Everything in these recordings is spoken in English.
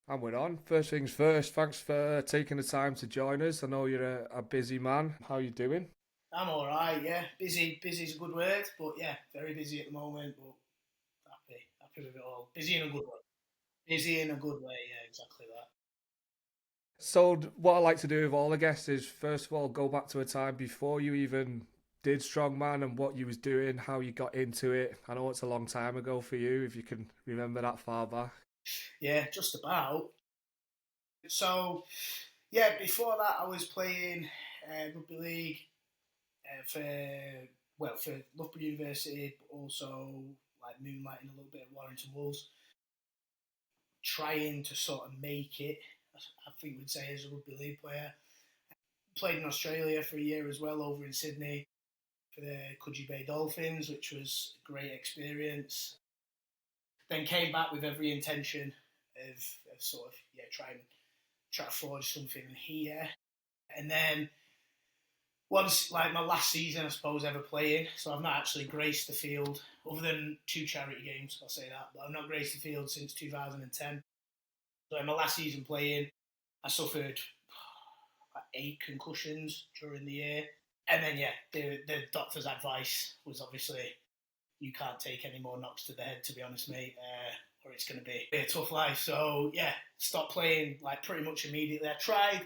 And we're on. First things first, thanks for taking the time to join us. I know you're a busy man. How you doing? I'm all right, yeah. Busy is a good word, but yeah, very busy at the moment, but happy with it all. Busy in a good way. Busy in a good way, yeah, exactly that. So, what I like to do with all the guests is, first of all, go back to a time before you even did strongman and what you was doing, how you got into it. I know it's a long time ago for you, if you can remember that far back. Yeah, just about. So, yeah, before that, I was playing rugby league for Loughborough University, but also like moonlighting a little bit at Warrington Wolves, trying to sort of make it. I think we'd say as a rugby league player. Played in Australia for a year as well, over in Sydney for the Coogee Bay Dolphins, which was a great experience. Then came back with every intention of sort of try to forge something here. And then once like my last season, I suppose, ever playing, so I've not actually graced the field other than two charity games. I'll say that, but I've not graced the field since 2010. So in my last season playing, I suffered like 8 concussions during the year. And then yeah, the doctor's advice was obviously you can't take any more knocks to the head, to be honest, mate, or it's going to be a tough life. So yeah, stopped playing like pretty much immediately. I tried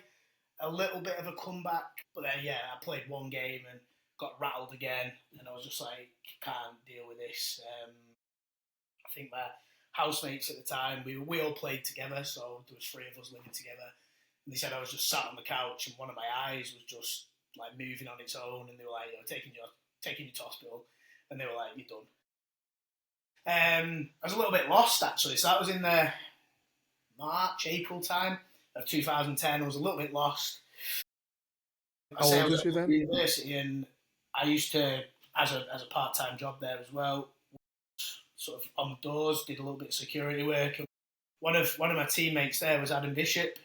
a little bit of a comeback, but then yeah, I played one game and got rattled again, and I was just like, can't deal with this. I think my housemates at the time, we all played together, so there was three of us living together, and they said I was just sat on the couch and one of my eyes was just like moving on its own, and they were like, taking you to hospital, and they were like, you're done. I was a little bit lost actually, so that was in the April time of 2010. I was a little bit lost. I How say I old was was you at then? university, and I used to, as a part time job there as well, sort of on the doors, did a little bit of security work. One of my teammates there was Adam Bishop.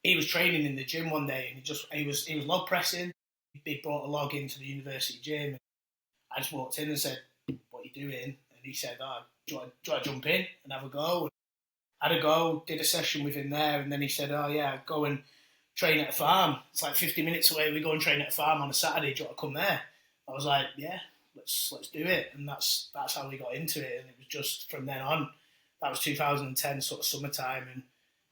He was training in the gym one day, and he was log pressing. He brought a log into the university gym. I just walked in and said, "What are you doing?" And he said, "Oh, do you want to jump in and have a go?" I had a go, did a session with him there, and then he said, "Oh yeah, go and train at a farm. It's like 50 minutes away. We go and train at a farm on a Saturday. Do you want to come there?" I was like, "Yeah, let's do it." And that's how we got into it. And it was just from then on. That was 2010, sort of summertime, and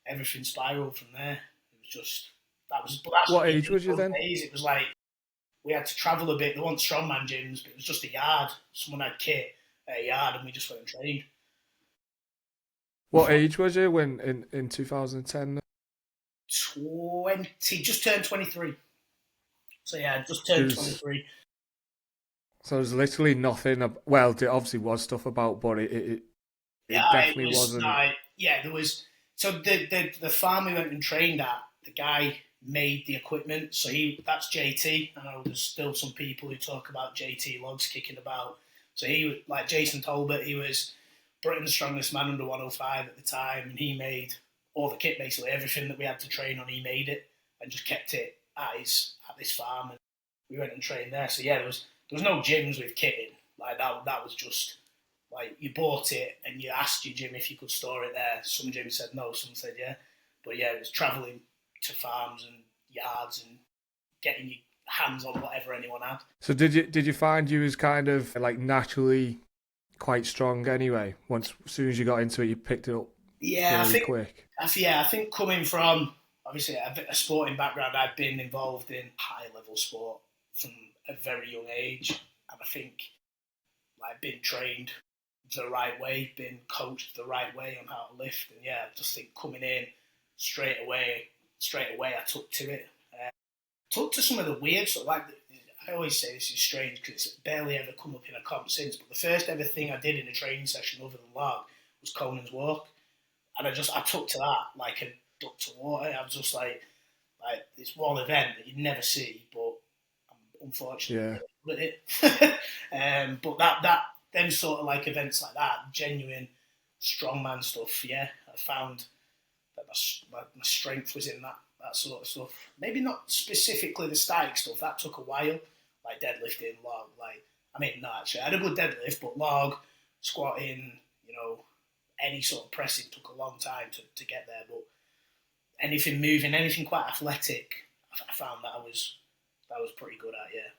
everything spiraled from there. It was just but that's What age was you those then? days. It was like we had to travel a bit. There weren't strongman gyms, but it was just a yard. Someone had kit at a yard, and we just went and trained. What age was you when in 2010? 20, just turned 23. So yeah, just turned There's 23. so there's literally nothing. Well, there obviously was stuff about, but it Yeah, it definitely was. wasn't. Yeah, there was. So the farm we went and trained at, the guy made the equipment. So that's JT. I know there's still some people who talk about JT logs kicking about. So he, like Jason Tolbert, he was Britain's strongest man under 105 at the time, and he made all the kit, basically everything that we had to train on. He made it and just kept it at this farm, and we went and trained there. So yeah, there was no gyms with kit in like that. That was just like you bought it and you asked your gym if you could store it there. Some gyms said no, some said yeah. But yeah, it was travelling to farms and yards and getting your hands on whatever anyone had. So did you find you was kind of like naturally quite strong anyway? Once as soon as you got into it, you picked it up Yeah, really quick. I think coming from obviously a sporting background, I've been involved in high level sport from a very young age, and I think like been trained the right way, been coached the right way on how to lift, and yeah, I just think coming in straight away, I took to it. Took to some of the weird sort of like I always say this is strange because it's barely ever come up in a comp since. But the first ever thing I did in a training session other than log was Conan's walk, and I took to that like a duck to water. I was just like it's one event that you'd never see, but I'm unfortunately Yeah. good at it. But that them sort of like events like that, genuine strongman stuff. Yeah, I found that my strength was in that sort of stuff. Maybe not specifically the static stuff. That took a while, like deadlifting, log. Like I mean, no, actually, I had a good deadlift, but log, squatting, any sort of pressing took a long time to get there. But anything moving, anything quite athletic, I found that I was pretty good at. Yeah.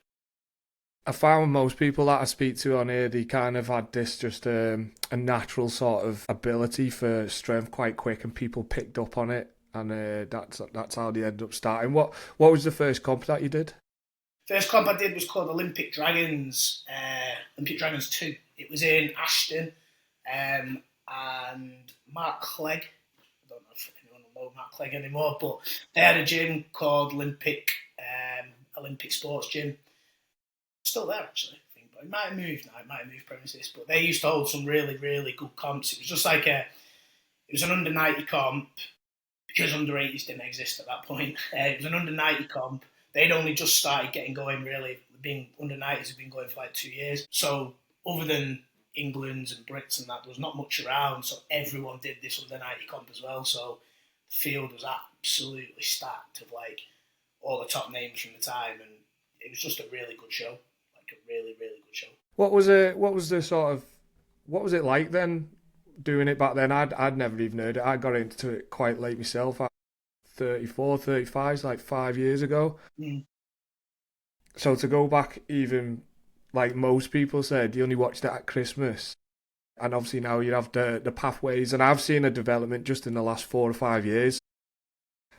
I found most people that I speak to on here, they kind of had this just a natural sort of ability for strength quite quick, and people picked up on it, and that's how they ended up starting. What was the first comp that you did? First comp I did was called Olympic Dragons 2. It was in Ashton, and Mark Clegg. I don't know if anyone will know Mark Clegg anymore, but they had a gym called Olympic Sports Gym. Still there actually, I think, but it might have moved now. It might have moved premises, but they used to hold some really, really good comps. It was just like it was an under 90 comp because under 80s didn't exist at that point. It was an under 90 comp. They'd only just started getting going. Really, being under 90s had been going for like 2 years. So other than England's and Brits and that, there was not much around. So everyone did this under 90 comp as well. So the field was absolutely stacked of like all the top names from the time, and it was just a really good show. A really, really good show. What was the sort of what was it like then doing it back then? I'd never even heard it. I got into it quite late myself. At 34, 35, like 5 years ago. Mm. So to go back, even like most people said, you only watched it at Christmas, and obviously now you have the pathways, and I've seen a development just in the last 4 or 5 years.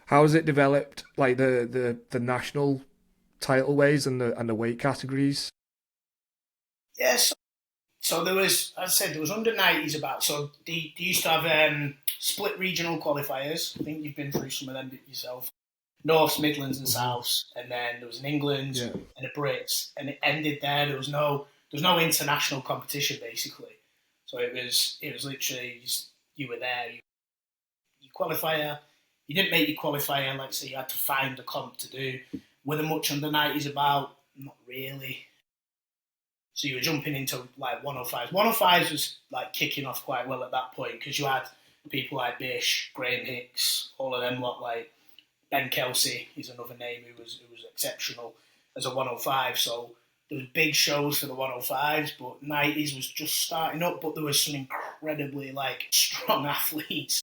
How has it developed, like the national title ways and the weight categories? Yes. So there was, as I said, there was under 90s about. So they used to have split regional qualifiers. I think you've been through some of them yourself. Norths, Midlands, and Souths, and then there was an England and a Brits, and it ended there. There was no international competition basically. So it was literally just, you were there, you qualifier. You didn't make your qualifier, like say you had to find a comp to do. Were there much under 90s about? Not really. So you were jumping into like 105s. 105s was like kicking off quite well at that point because you had people like Bish, Graham Hicks, all of them lot like Ben Kelsey is another name who was exceptional as a 105. So there was big shows for the 105s, but 90s was just starting up. But there was some incredibly like strong athletes.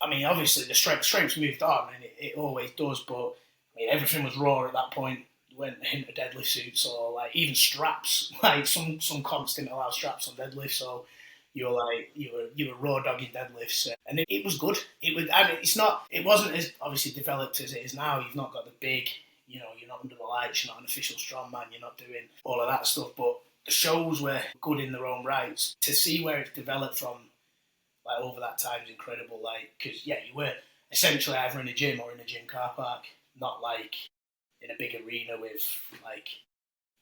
I mean, obviously the strength's moved on, and it always does. But I mean, everything was raw at that point. Went into deadlift suits or like even straps. Like some comps didn't allow straps on deadlift, so you were raw dogging deadlifts, and it was good. It wasn't as obviously developed as it is now. You've not got the big, you're not under the lights. You're not an official strongman. You're not doing all of that stuff. But the shows were good in their own rights. To see where it's developed from, like over that time, is incredible. Like because you were essentially either in a gym or in a gym car park, not like in a big arena with like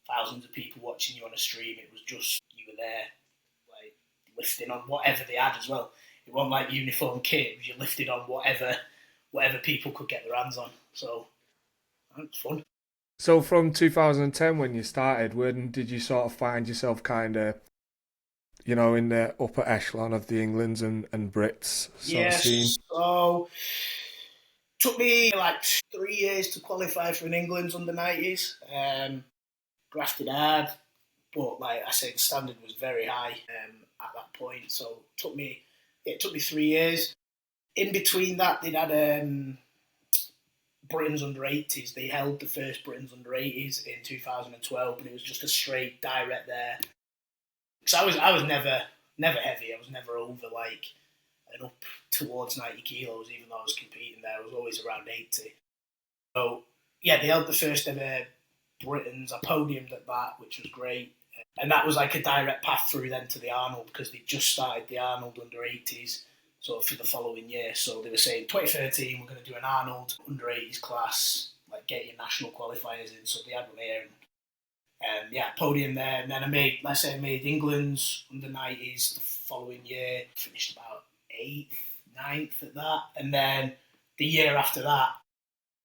thousands of people watching you on a stream. It was just you were there, like lifting on whatever they had as well. It wasn't like uniform kit. It was you lifted on whatever people could get their hands on. So it was fun. So from 2010 when you started, when did you sort of find yourself kind of, in the upper echelon of the Englands and Brits sort of scene? So took me like 3 years to qualify for an England's under 90s. Grafted hard, but like I said, the standard was very high at that point. So it took me 3 years. In between that, they'd had Britain's under 80s. They held the first Britain's under 80s in 2012, but it was just a straight direct there. Because I was never heavy. I was never over like and up towards 90 kilos, even though I was competing there. I was always around 80. So yeah, they held the first ever Britain's. I podiumed at that, which was great. And that was like a direct path through then to the Arnold because they just started the Arnold under 80s sort of for the following year. So they were saying 2013 we're going to do an Arnold under 80s class, like get your national qualifiers in. So they had one here and podium there. And then I made England's under 90s the following year. Finished about 8th, 9th at that. And then the year after that,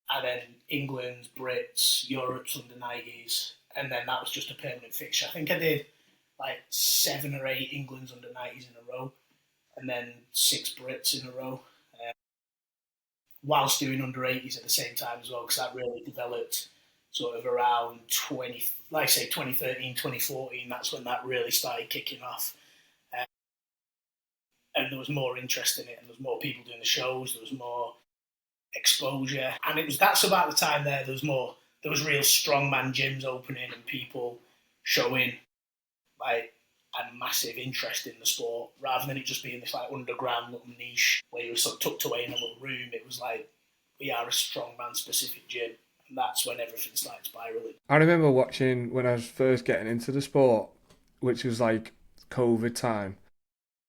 and then England, Brits, Europe's under 90s, and then that was just a permanent fixture. I think I did like 7 or 8 England's under 90s in a row, and then 6 Brits in a row, whilst doing under 80s at the same time as well, because that really developed sort of around 2013, 2014. That's when that really started kicking off. and there was more interest in it, and there was more people doing the shows, there was more exposure, and that's about the time there was real strongman gyms opening and people showing like a massive interest in the sport, rather than it just being this like underground little niche where you were sort of tucked away in a little room. It was like, we are a strongman specific gym, and that's when everything started spiraling. I remember watching when I was first getting into the sport, which was like COVID time,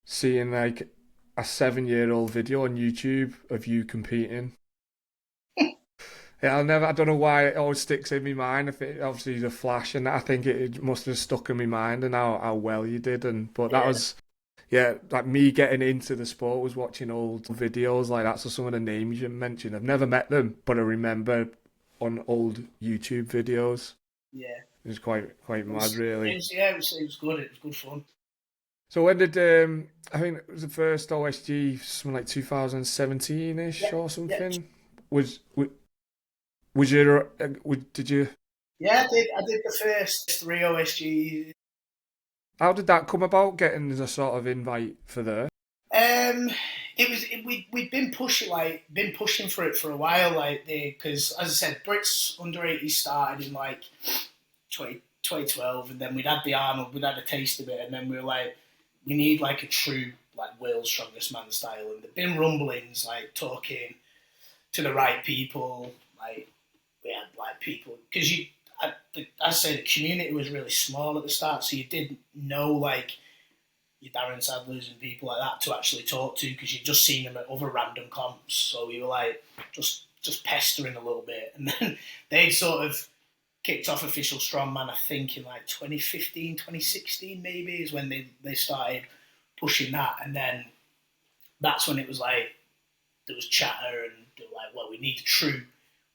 seeing like a 7-year-old video on YouTube of you competing. Yeah, I don't know why it always sticks in my mind. If it obviously the flash, and I think it must have stuck in my mind, and how well you did. But that was, yeah, like me getting into the sport was watching old videos like that. So some of the names you mentioned, I've never met them, but I remember on old YouTube videos. Yeah, it was quite mad, really. It was good. It was good fun. So when did I think it was the first OSG, something like 2017ish or something? Yeah. Was you did you? Yeah, I did the first 3 OSG. How did that come about? Getting the sort of invite for there? We'd been pushing for it for a while, like because as I said, Brits under 80 started in like 2012, and then we'd had a taste of it, and then we were like, we need like a true like world's strongest man style, and there'd been rumblings like talking to the right people, like we had like people because as I say, the community was really small at the start, so you didn't know like your Darren Sadlers and people like that to actually talk to, because you'd just seen them at other random comps. So we were like just pestering a little bit, and then they'd sort of kicked off official strongman, I think in like 2015, 2016 maybe is when they started pushing that, and then that's when it was like there was chatter, and they were like, well, we need a true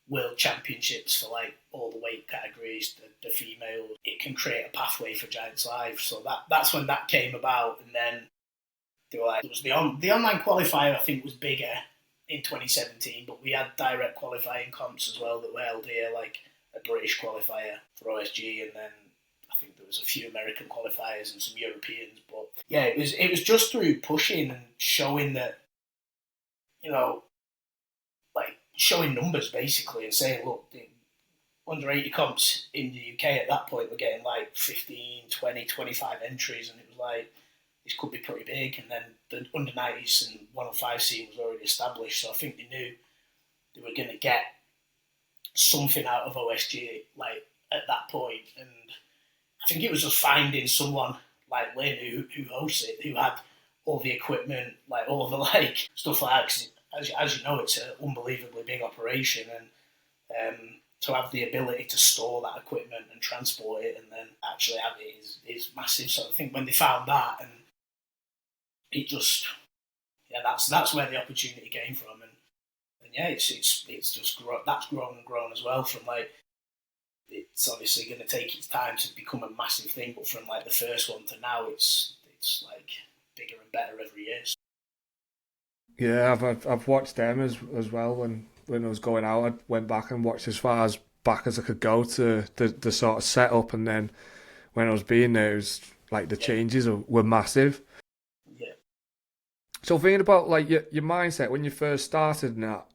world championships for like all the weight categories, the females. It can create a pathway for Giants Live. So that's when that came about, and then they were like, it was the online qualifier I think was bigger in 2017, but we had direct qualifying comps as well that were held here, like a British qualifier for OSG, and then I think there was a few American qualifiers and some Europeans. But yeah, it was just through pushing and showing that, you know, like showing numbers basically, and saying, look, the under 80 comps in the UK at that point were getting like 15, 20, 25 entries, and it was like, this could be pretty big. And then the under 90s and 105 scene was already established, so I think they knew they were going to get something out of OSG like at that point. And I think it was just finding someone like Lynn who hosts it, who had all the equipment, like all the like stuff like that. Cause as you know, it's an unbelievably big operation, and to have the ability to store that equipment and transport it, and then actually have it is massive. So I think when they found that, and it just, yeah, that's where the opportunity came from, and yeah, it's just that's grown and grown as well. From like, it's obviously going to take its time to become a massive thing, but from like the first one to now, it's like bigger and better every year. Yeah, I've watched them as well. When I was going out, I went back and watched as far as back as I could go to the sort of setup, and then when I was being there, it was like the changes were massive. Yeah. So thinking about like your mindset when you first started and that,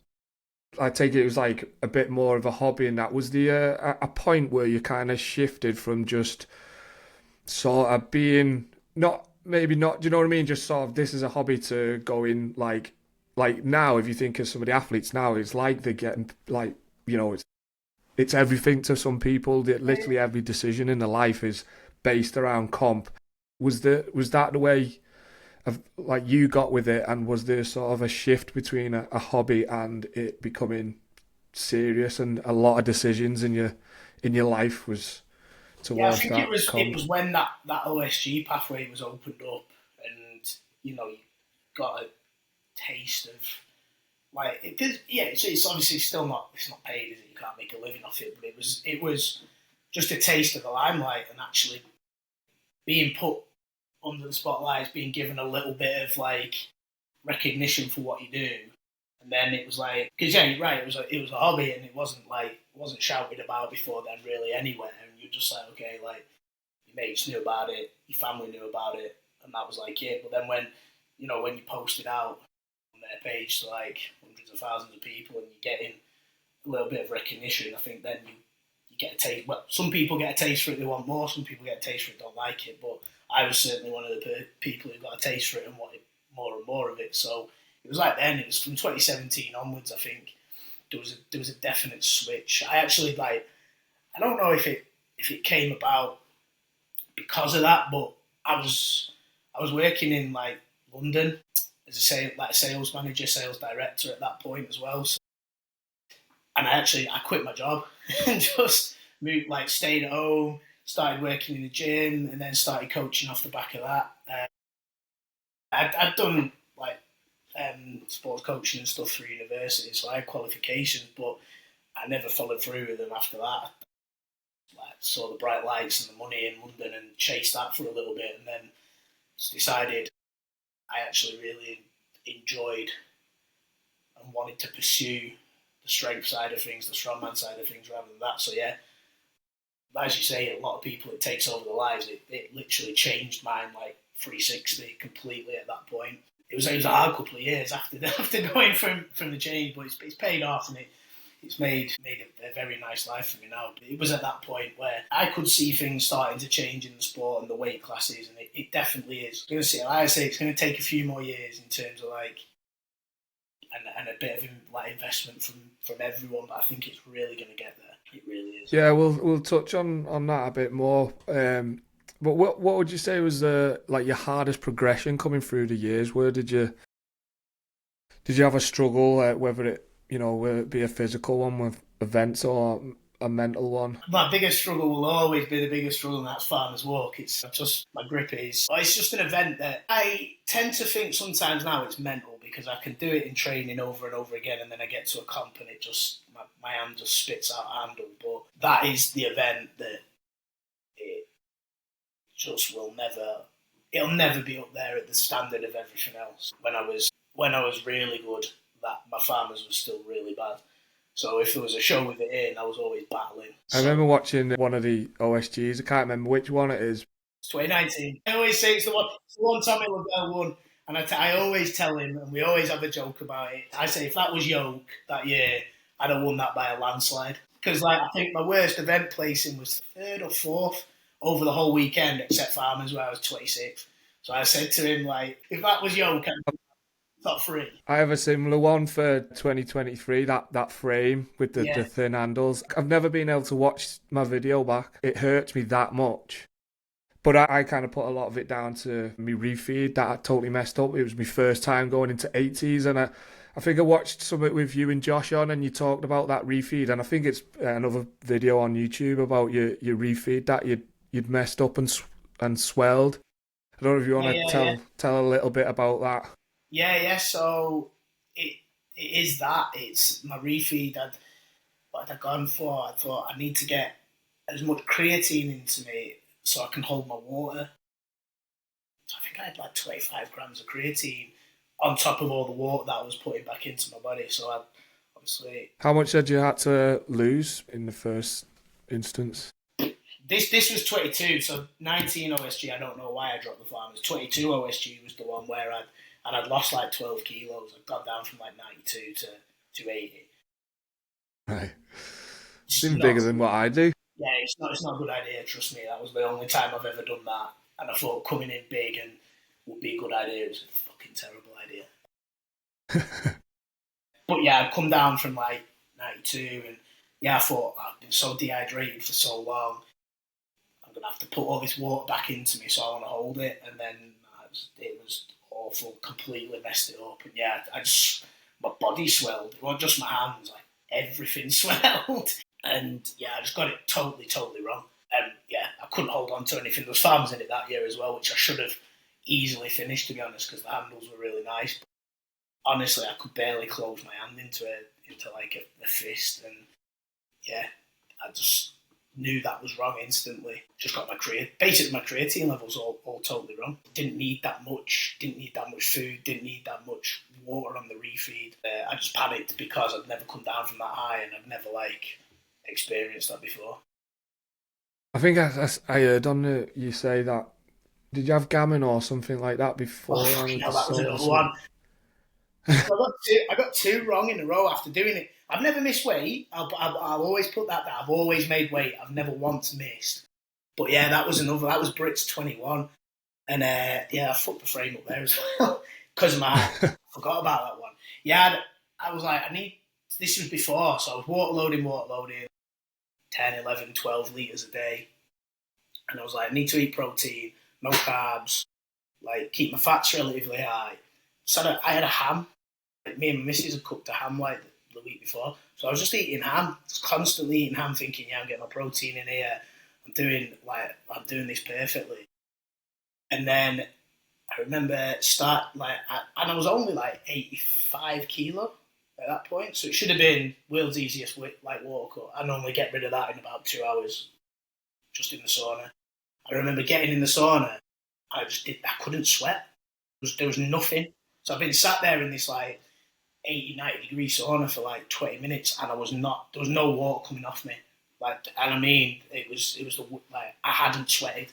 I take it was like a bit more of a hobby, and that was the a point where you kind of shifted from just sort of being maybe not, do you know what I mean? Just sort of this is a hobby to going like now, if you think of some of the athletes now, it's like they're getting like, you know, it's everything to some people. That literally every decision in their life is based around comp. Was that the way of like you got with it, and was there sort of a shift between a hobby and it becoming serious, and a lot of decisions in your life was towards I think that it comp? was when that OSG pathway was opened up, and you got a taste of like, because it's obviously still not, it's not paid, is it? You can't make a living off it, but it was just a taste of the limelight, and actually being put under the spotlight, being given a little bit of like recognition for what you do. And then it was like, because yeah, you're right, it was a hobby, and it wasn't shouted about before then really anywhere, and you're just like, okay, like your mates knew about it, your family knew about it, and that was like it. But then when when you post it out on their page to like hundreds of thousands of people and you're getting a little bit of recognition, I think then you get a taste. Well, some people get a taste for it, they want more. Some people get a taste for it, don't like it. But I was certainly one of the people who got a taste for it and wanted more and more of it. So it was like then. It was from 2017 onwards. I think there was a definite switch. I actually I don't know if it came about because of that, but I was working in like London as a sales manager, sales director at that point as well. So, and I quit my job and just moved, stayed at home, started working in the gym, and then started coaching off the back of that. I'd done sports coaching and stuff through university, so I had qualifications, but I never followed through with them after that. Saw the bright lights and the money in London and chased that for a little bit, and then just decided I actually really enjoyed and wanted to pursue the strength side of things, the strongman side of things, rather than that. So yeah, as you say, a lot of people it takes over their lives. It literally changed mine 360 completely at that point. It was a hard couple of years after going from the change, but it's paid off, and it's made a very nice life for me now. It was at that point where I could see things starting to change in the sport and the weight classes, and it definitely is. It's going to take a few more years in terms of and a bit of investment from everyone, but I think it's really going to get there. It really is. Yeah, we'll touch on that a bit more. But what would you say was your hardest progression coming through the years? Where did you have a struggle, whether it be a physical one with events or a mental one? My biggest struggle will always be the biggest struggle, and that's Farmer's Walk. It's just my grip is. It's just an event that I tend to think sometimes now it's mental because I can do it in training over and over again, and then I get to a comp and it just my hand just spits out a handle. But that is the event that it just it'll never be up there at the standard of everything else. When I was really good, that my Farmers was still really bad. So if there was a show with it in, I was always battling. I remember watching one of the OSGs. I can't remember which one it is. It's 2019. I always say it's the one Tommy Lavelle won. And I always tell him, and we always have a joke about it. I say, if that was Yoke that year, I'd have won that by a landslide. Because I think my worst event placing was 3rd or 4th over the whole weekend, except Farmers, where I was 26th. So I said to him, if that was Yoke, I'd top 3. I have a similar one for 2023, that frame with the thin handles. I've never been able to watch my video back. It hurts me that much. But I kind of put a lot of it down to my refeed that I totally messed up. It was my first time going into 80s, and I think I watched something with you and Josh on, and you talked about that refeed, and I think it's another video on YouTube about your refeed that you'd messed up and swelled. I don't know if you want to tell a little bit about that. Yeah. So it is that. It's my refeed. What I'd gone for, I thought I need to get as much creatine into me so I can hold my water. So I think I had 25 grams of creatine on top of all the water that I was putting back into my body. So I obviously. How much had you had to lose in the first instance? This was 22, so 19 OSG. I don't know why I dropped the Farmers. 22 OSG was the one where I'd lost 12 kilos. I'd gone down from 92 to 80. Right. It's bigger than what I do. Yeah, it's not a good idea, trust me. That was the only time I've ever done that. And I thought coming in big and would be a good idea. It was a fucking terrible idea. But yeah, I'd come down from 92 and I thought I've been so dehydrated for so long. I'm going to have to put all this water back into me, so I want to hold it. And then it was awful, completely messed it up. And my body swelled. It wasn't just my hands, everything swelled. And I just got it totally, totally wrong. And I couldn't hold on to anything. There was Farmers in it that year as well, which I should have easily finished, to be honest, because the handles were really nice. But honestly, I could barely close my hand into a fist. And I just knew that was wrong instantly. Just got my creatine levels all totally wrong. Didn't need that much food, didn't need that much water on the refeed. I just panicked because I'd never come down from that high and I'd never experienced that before. I think I heard on you say that Did you have gammon or something like that Oh, beforehand fucking with the hell, that was salt or another something? one. So I got two wrong in a row after doing it. I've never missed weight. I'll always put that down. I've always made weight. I've never once missed. But yeah, that was another. That was Brits 21. And yeah, I fucked the frame up there as well because of my hand. Forgot about that one. Yeah, I was like, I need. This was before, so I was water loading 10, 11, 12 litres a day. And I was like, I need to eat protein, no carbs, like keep my fats relatively high. So I had a ham. Like, me and my missus had cooked a ham like the week before. So I was just eating ham, just constantly eating ham, thinking, yeah, I'm getting my protein in here. I'm doing this perfectly. And then I remember and I was only like 85 kilo at that point, so it should have been world's easiest like walk cut. I normally get rid of that in about 2 hours, just in the sauna. I remember getting in the sauna, I couldn't sweat. There was nothing. So I've been sat there in this like 80, 90-degree sauna for like 20 minutes, and there was no water coming off me. Like, and I mean, like I hadn't sweated.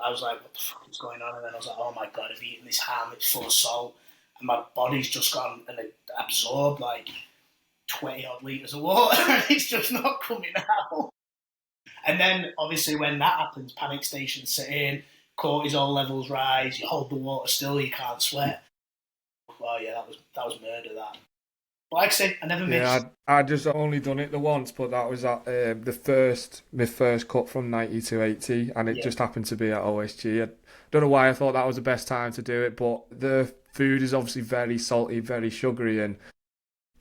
I was like, what the fuck is going on? And then I was like, oh my God, I've eaten this ham, it's full of salt. And my body's just gone and it absorbed like 20 odd litres of water and it's just not coming out. And then obviously when that happens, panic stations set in, cortisol levels rise, you hold the water still, you can't sweat. Oh yeah, that was murder that. But like I say, I never missed. Yeah, I just only done it the once, but that was at my first cut from 90 to 80, and it Yeah. just happened to be at OSG. I don't know why I thought that was the best time to do it, but the food is obviously very salty, very sugary, and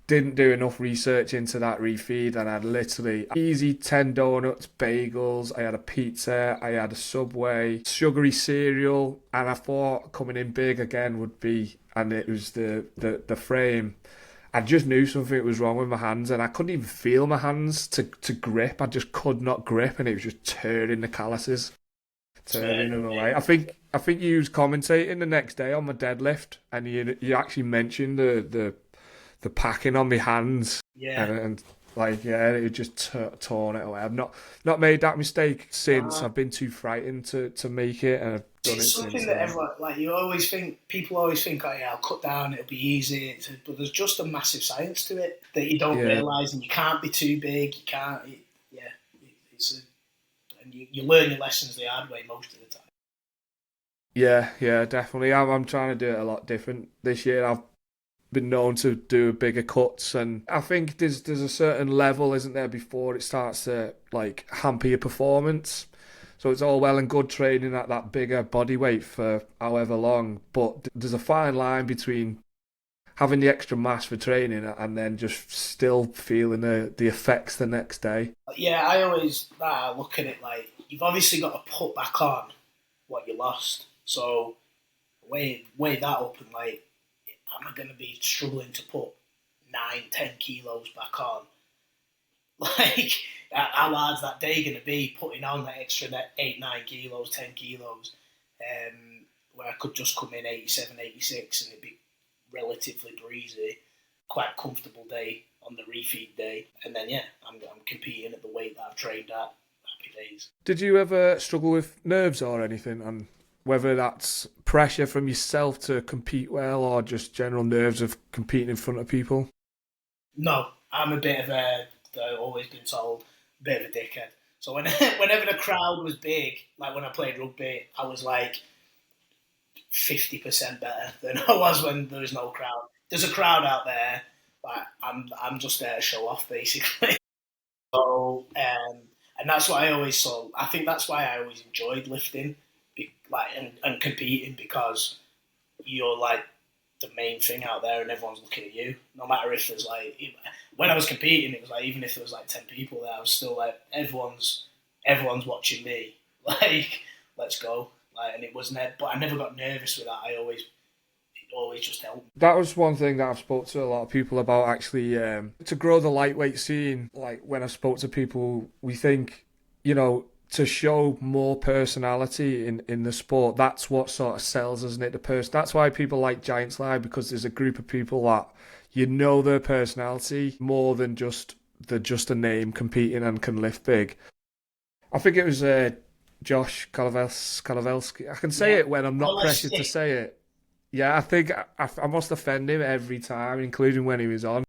didn't do enough research into that refeed. And I had literally easy 10 donuts, bagels, I had a pizza, I had a Subway, sugary cereal, and I thought coming in big again would be, and it was the frame. I just knew something was wrong with my hands, and I couldn't even feel my hands to grip. I just could not grip, and it was just tearing the calluses, It's tearing murder, them away. mate. I think you was commentating the next day on my deadlift, and you actually mentioned the packing on my hands, Yeah. and like yeah, it just torn it away. I've not made that mistake since. Uh, I've been too frightened to make it, and I've done it's it something since that then. everyone like. People always think, oh yeah, I'll cut down, it'll be easy. But there's just a massive science to it that you don't Yeah, realise, and you can't be too big. You can't. Yeah, and you learn your lessons the hard way most of the time. yeah, definitely. I'm trying to do it a lot different this year. I've been known to do bigger cuts, and I think there's a certain level, isn't there, before it starts to like hamper your performance. So it's all well and good training at that bigger body weight for however long, but there's a fine line between having the extra mass for training and then just still feeling the effects the next day. Yeah, I always look at it like you've obviously got to put back on what you lost. So weigh that up and like, am I going to be struggling to put 9, 10 kilos back on? Like, how hard's that day going to be putting on that extra 8, 9 kilos, 10 kilos, where I could just come in 87, 86 and it'd be relatively breezy, quite comfortable day on the refeed day. And then, yeah, I'm competing at the weight that I've trained at. Happy days. Did you ever struggle with nerves or anything, and whether that's pressure from yourself to compete well or just general nerves of competing in front of people? No, I'm a bit of I've always been told, a bit of a dickhead. So whenever the crowd was big, like when I played rugby, I was like 50% better than I was when there was no crowd. There's a crowd out there, like I'm just there to show off basically. So and that's what I always saw. I think that's why I always enjoyed lifting, and competing because you're like the main thing out there and everyone's looking at you. No matter if there's like when I was competing, it was like even if there was like 10 people there, I was still like everyone's watching me. Like let's go. Like and it was never, but I never got nervous with that. It always just helped. That was one thing that I've spoke to a lot of people about actually, to grow the lightweight scene. Like when I spoke to people, we think, to show more personality in the sport, that's what sort of sells, isn't it? The person. That's why people like Giants Live, because there's a group of people that their personality more than just they're just a name competing and can lift big. I think it was Josh Kolovelski. I can say Yeah. it when I'm Well, not pressured to say it. Yeah, I think I must offend him every time, including when he was on.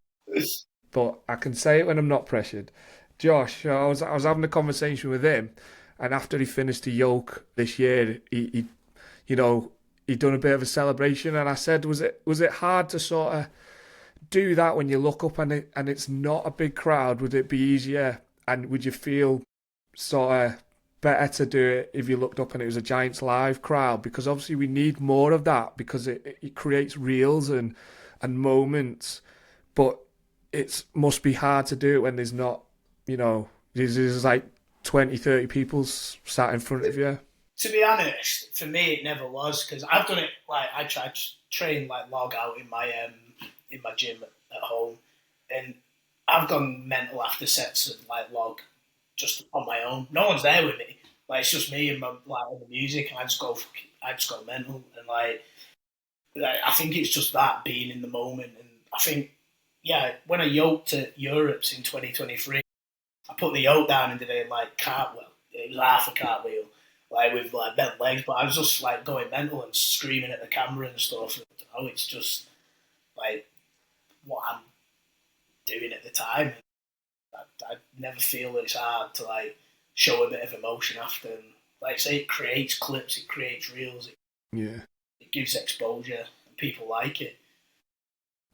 But I can say it when I'm not pressured. Josh, I was having a conversation with him, and after he finished the yoke this year, he you know he done a bit of a celebration, and I said, was it hard to sort of do that when you look up and it's not a big crowd? Would it be easier, and would you feel sort of better to do it if you looked up and it was a Giants live crowd? Because obviously we need more of that because it creates reels and moments, but it must be hard to do it when there's not, there's like 20, 30 people sat in front of you. To be honest, for me it never was because I've done it like I tried to train like log out in my gym at home, and I've gone mental after sets of like log just on my own. No one's there with me. Like it's just me and my like and the music, and I just go mental, and like I think it's just that being in the moment, and I think yeah, when I yoked at Europe's in 2023, I put the yoke down and did a like cartwheel. It was half a cartwheel, like with like bent legs, but I was just like going mental and screaming at the camera and stuff. And, it's just like what I'm doing at the time. I never feel that it's hard to like show a bit of emotion after. And, like I say, it creates clips, it creates reels, Yeah. it gives exposure, and people like it.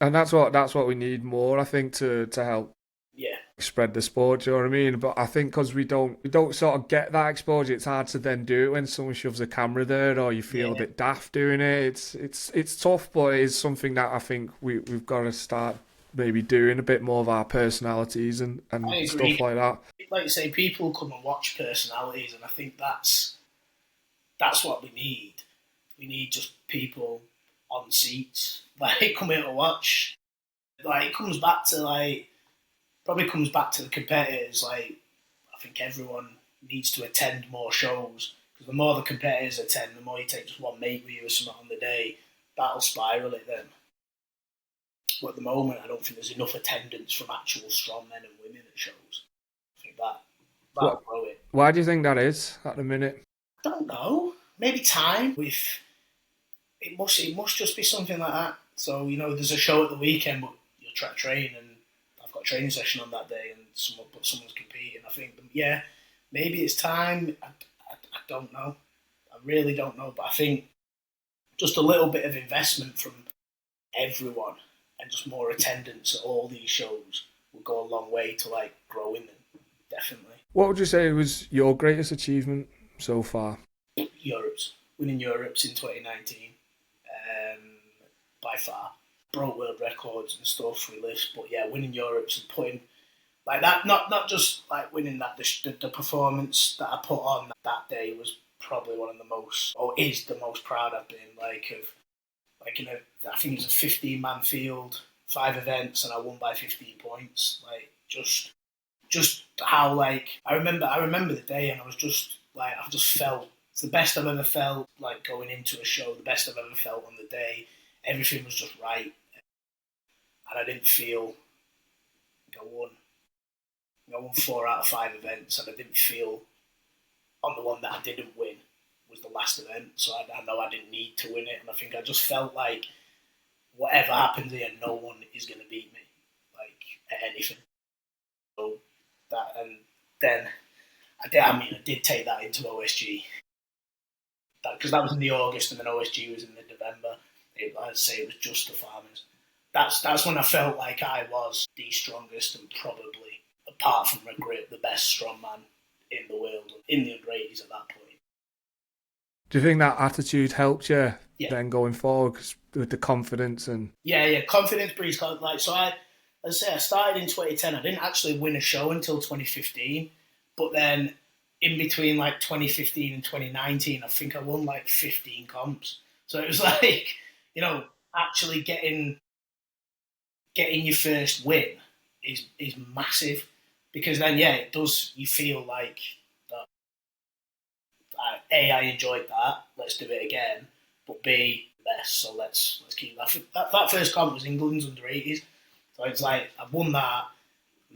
And that's what we need more, I think, to help Yeah, spread the sport. Do you know what I mean? But I think because we don't sort of get that exposure, it's hard to then do it when someone shoves a camera there, or you feel a yeah, bit daft doing it. It's tough, but it is something that I think we've got to start maybe doing a bit more of our personalities I and stuff agree. like that. Like you say, people come and watch personalities, and I think that's what we need. We need just people on seats, like coming to watch. Like it comes back to like probably comes back to the competitors. Like I think everyone needs to attend more shows because the more the competitors attend, the more you take just one mate with you or something on the day. That'll spiral it then. But at the moment, I don't think there's enough attendance from actual strong men and women at shows. I think that'll What? grow it. Why do you think that is at the minute? I don't know. Maybe time with it must just be something like that. So there's a show at the weekend, but you'll try to train, and I've got a training session on that day, and someone's competing. I think yeah, maybe it's time. I don't know. I really don't know, but I think just a little bit of investment from everyone and just more attendance at all these shows will go a long way to like growing them. Definitely. What would you say was your greatest achievement so far? Winning Europe's in 2019, um, by far. Broke world records and stuff with lifts, but yeah, winning Europe's and putting like that. Not just like winning that. The performance that I put on that day was probably one of the most, or is the most proud I've been. I think it was a 15-man field, 5 events, and I won by 15 points. Like just how like I remember the day, and I was just like I just felt it's the best I've ever felt like going into a show, the best I've ever felt on the day. Everything was just right, and I didn't feel like I won 4 out of 5 events, and I didn't feel on the one that I didn't win was the last event, so I know I didn't need to win it, and I think I just felt like whatever happens here, no one is going to beat me, like at anything. So that, and then I did take that into OSG because that was in the August, and then OSG was in the November. I'd say it was just the farmers. That's when I felt like I was the strongest and probably, apart from Regret, the best strongman in the world in the under-80s at that point. Do you think that attitude helped you Yeah, then going forward 'cause with the confidence and yeah. Confidence breeds confidence. Like so, as I say, I started in 2010. I didn't actually win a show until 2015, but then in between like 2015 and 2019, I think I won like 15 comps. So it was like actually getting your first win is massive because then yeah, it does. You feel like that. I enjoyed that. Let's do it again. But B, best. So let's keep that. That first comp was England's under 80s. So it's like I've won that,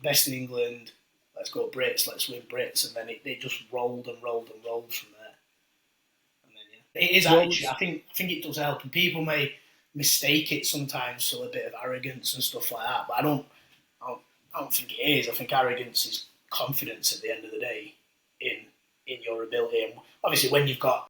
best in England. let's go Brits, let's win Brits, and then it just rolled and rolled and rolled from there. And then yeah, it is What attitude. was I think it does help, and people may mistake it sometimes for a bit of arrogance and stuff like that. But I don't think it is. I think arrogance is confidence at the end of the day in your ability, and obviously when you've got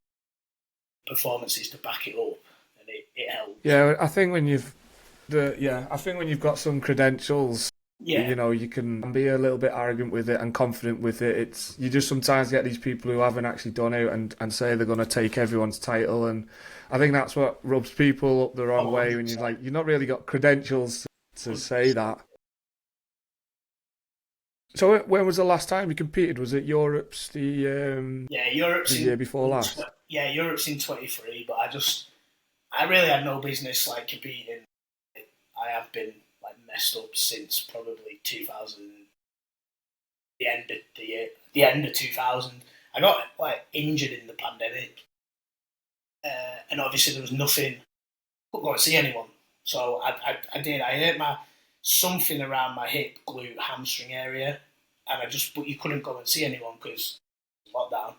performances to back it up, then it helps. yeah? I think when you've got some credentials, Yeah, you can be a little bit arrogant with it and confident with it. It's you just sometimes get these people who haven't actually done it and say they're going to take everyone's title, and I think that's what rubs people up the wrong way when you're 100%. like you've not really got credentials to say that. So when was the last time you competed? Was it Europe's Yeah, the year before last? Yeah, Europe's in 23, but I really had no business like competing. I have been like messed up since probably 2000, the end of 2000. I got like injured in the pandemic, and obviously there was nothing. Couldn't go and see anyone, so I did. I hurt my something around my hip, glute, hamstring area, and but you couldn't go and see anyone because lockdown.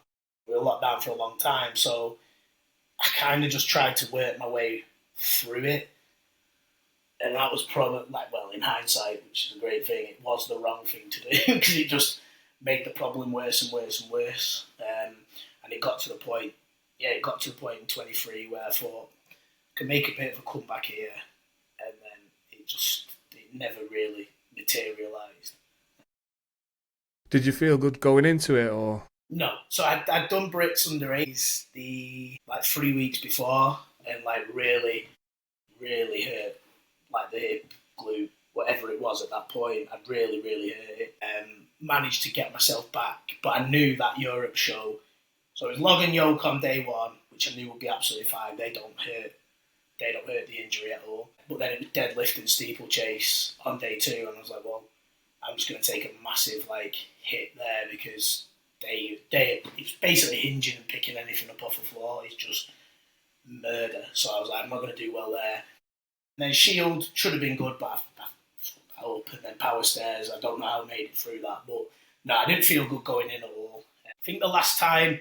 We were locked down for a long time, so I kind of just tried to work my way through it, and that was probably like, well, in hindsight, which is a great thing, it was the wrong thing to do because it just made the problem worse and worse and worse. And it got to the point, it got to the point in 23 where I thought I could make a bit of a comeback here, and then it never really materialised. Did you feel good going into it, or No, so I'd done Brits under 8s the like 3 weeks before, and like really, really hurt like the hip, glute, whatever it was at that point. I'd really, really hurt it. Managed to get myself back, but I knew that Europe show. So it was log and yoke on day one, which I knew would be absolutely fine. They don't hurt. They don't hurt the injury at all. But then it was deadlift and steeplechase on day two, and I was like, well, I'm just going to take a massive like hit there because it's basically hinging and picking anything up off the floor. It's just murder. So I was like, I'm not going to do well there. And then Shield should have been good, but I up, and then power stairs. I don't know how I made it through that, but no, I didn't feel good going in at all. I think the last time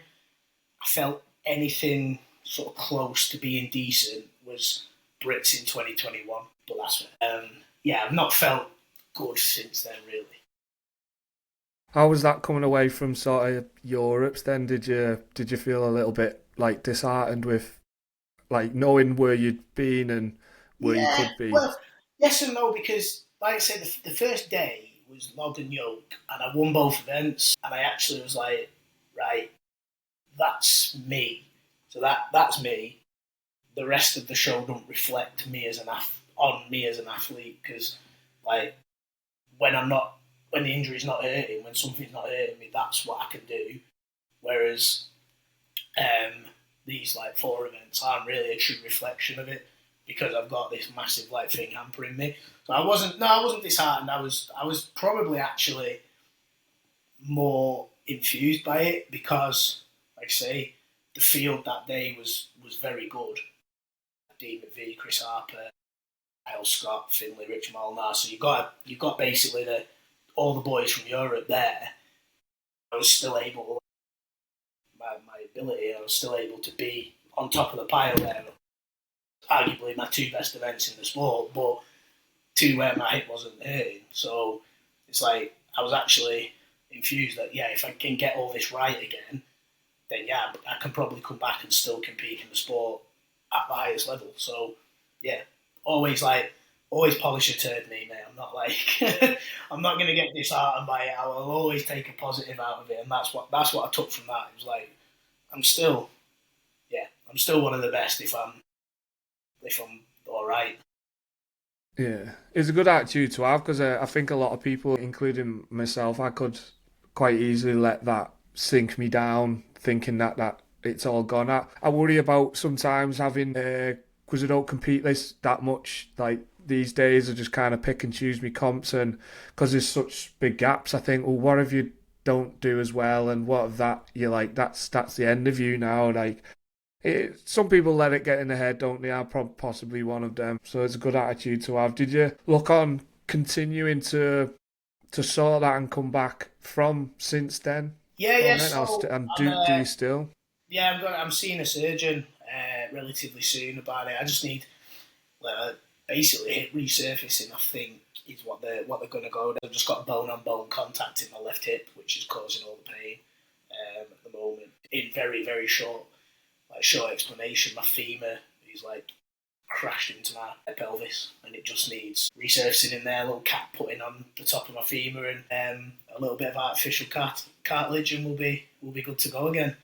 I felt anything sort of close to being decent was Brits in 2021, but that's yeah, I've not felt good since then really. how was that coming away from sort of Europe's? Then did you feel a little bit like disheartened with like knowing where you'd been and where you Yeah, could be? well, yes and no because, like I said, the first day was log and yoke, and I won both events, and I actually was like, right, that's me. So that's me. The rest of the show don't reflect me as on me as an athlete because, like, when I'm not, when the injury's not hurting, when something's not hurting me, that's what I can do. Whereas these like 4 events aren't really a true reflection of it because I've got this massive like thing hampering me. So I wasn't disheartened. I was probably actually more infused by it because, like I say, the field that day was very good. Dean McVie, Chris Harper, Kyle Scott, Finlay, Rich Molnar. So you got basically all the boys from Europe there. I was still able, my ability, I was still able to be on top of the pile there. Arguably my two best events in the sport, but two where my hip wasn't hurting. So it's like I was actually infused that if I can get all this right again, then I can probably come back and still compete in the sport at the highest level. So yeah, always polish a turd me, mate. I'm not like I'm not gonna get disheartened by it. I will always take a positive out of it, and that's what I took from that. It was like I'm still one of the best if I'm all right. Yeah, it's a good attitude to have because I think a lot of people, including myself, I could quite easily let that sink me down, thinking that it's all gone. I worry about sometimes having because I don't compete this that much. Like these days, I just kind of pick and choose my comps, and because there's such big gaps, I think, well, what if you don't do as well, and what if that you're like that's the end of you now, like. Some people let it get in the head, don't they? I'm possibly one of them. So it's a good attitude to have. Did you look on continuing to to sort that and come back from since then? Yeah, yeah. From then, So and I'm do you still? yeah, I'm seeing a surgeon relatively soon about it. I just need basically hip resurfacing. I think is what they're going to go. I've just got bone on bone contact in my left hip, which is causing all the pain at the moment. In very short explanation, my femur is crashed into my pelvis, and it just needs resurfacing in there. A little cap putting on the top of my femur, and a little bit of artificial cartilage, and we'll be good to go again.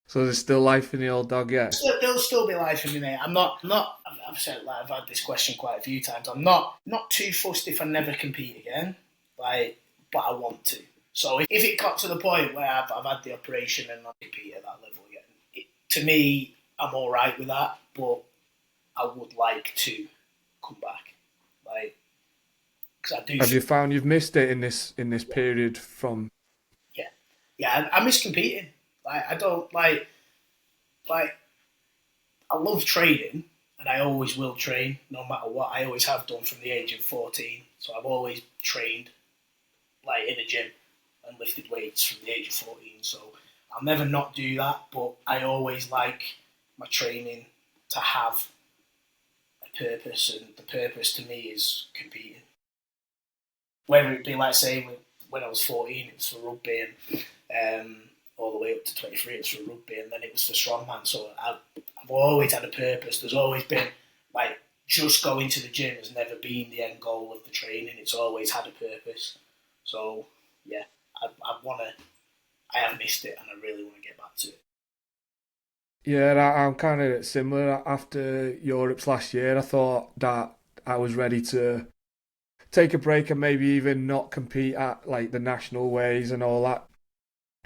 So there's still life in the old dog, yeah. There'll still be life in me, mate. I'm not. I've said I've had this question quite a few times. I'm not too fussed if I never compete again, but I want to. So if it got to the point where I've had the operation and I compete at that level again, to me, I'm all right with that. But I would like to come back, because I do. Have you found you've missed it in this period from? Yeah, yeah. I miss competing. I don't like. I love training, and I always will train, no matter what. I always have done from the age of 14. So I've always trained, in a gym, and lifted weights from the age of 14. So I'll never not do that. But I always like my training to have a purpose, and the purpose to me is competing. Whether it be, say, when I was 14, it was for rugby, and all the way up to 23, it was for rugby, and then it was for strongman. So I've always had a purpose. There's always been, just going to the gym has never been the end goal of the training. It's always had a purpose. So, yeah, I have missed it, and I really want to get back to it. Yeah, I'm kind of similar. After Europe's last year, I thought that I was ready to take a break and maybe even not compete at like the national ways and all that.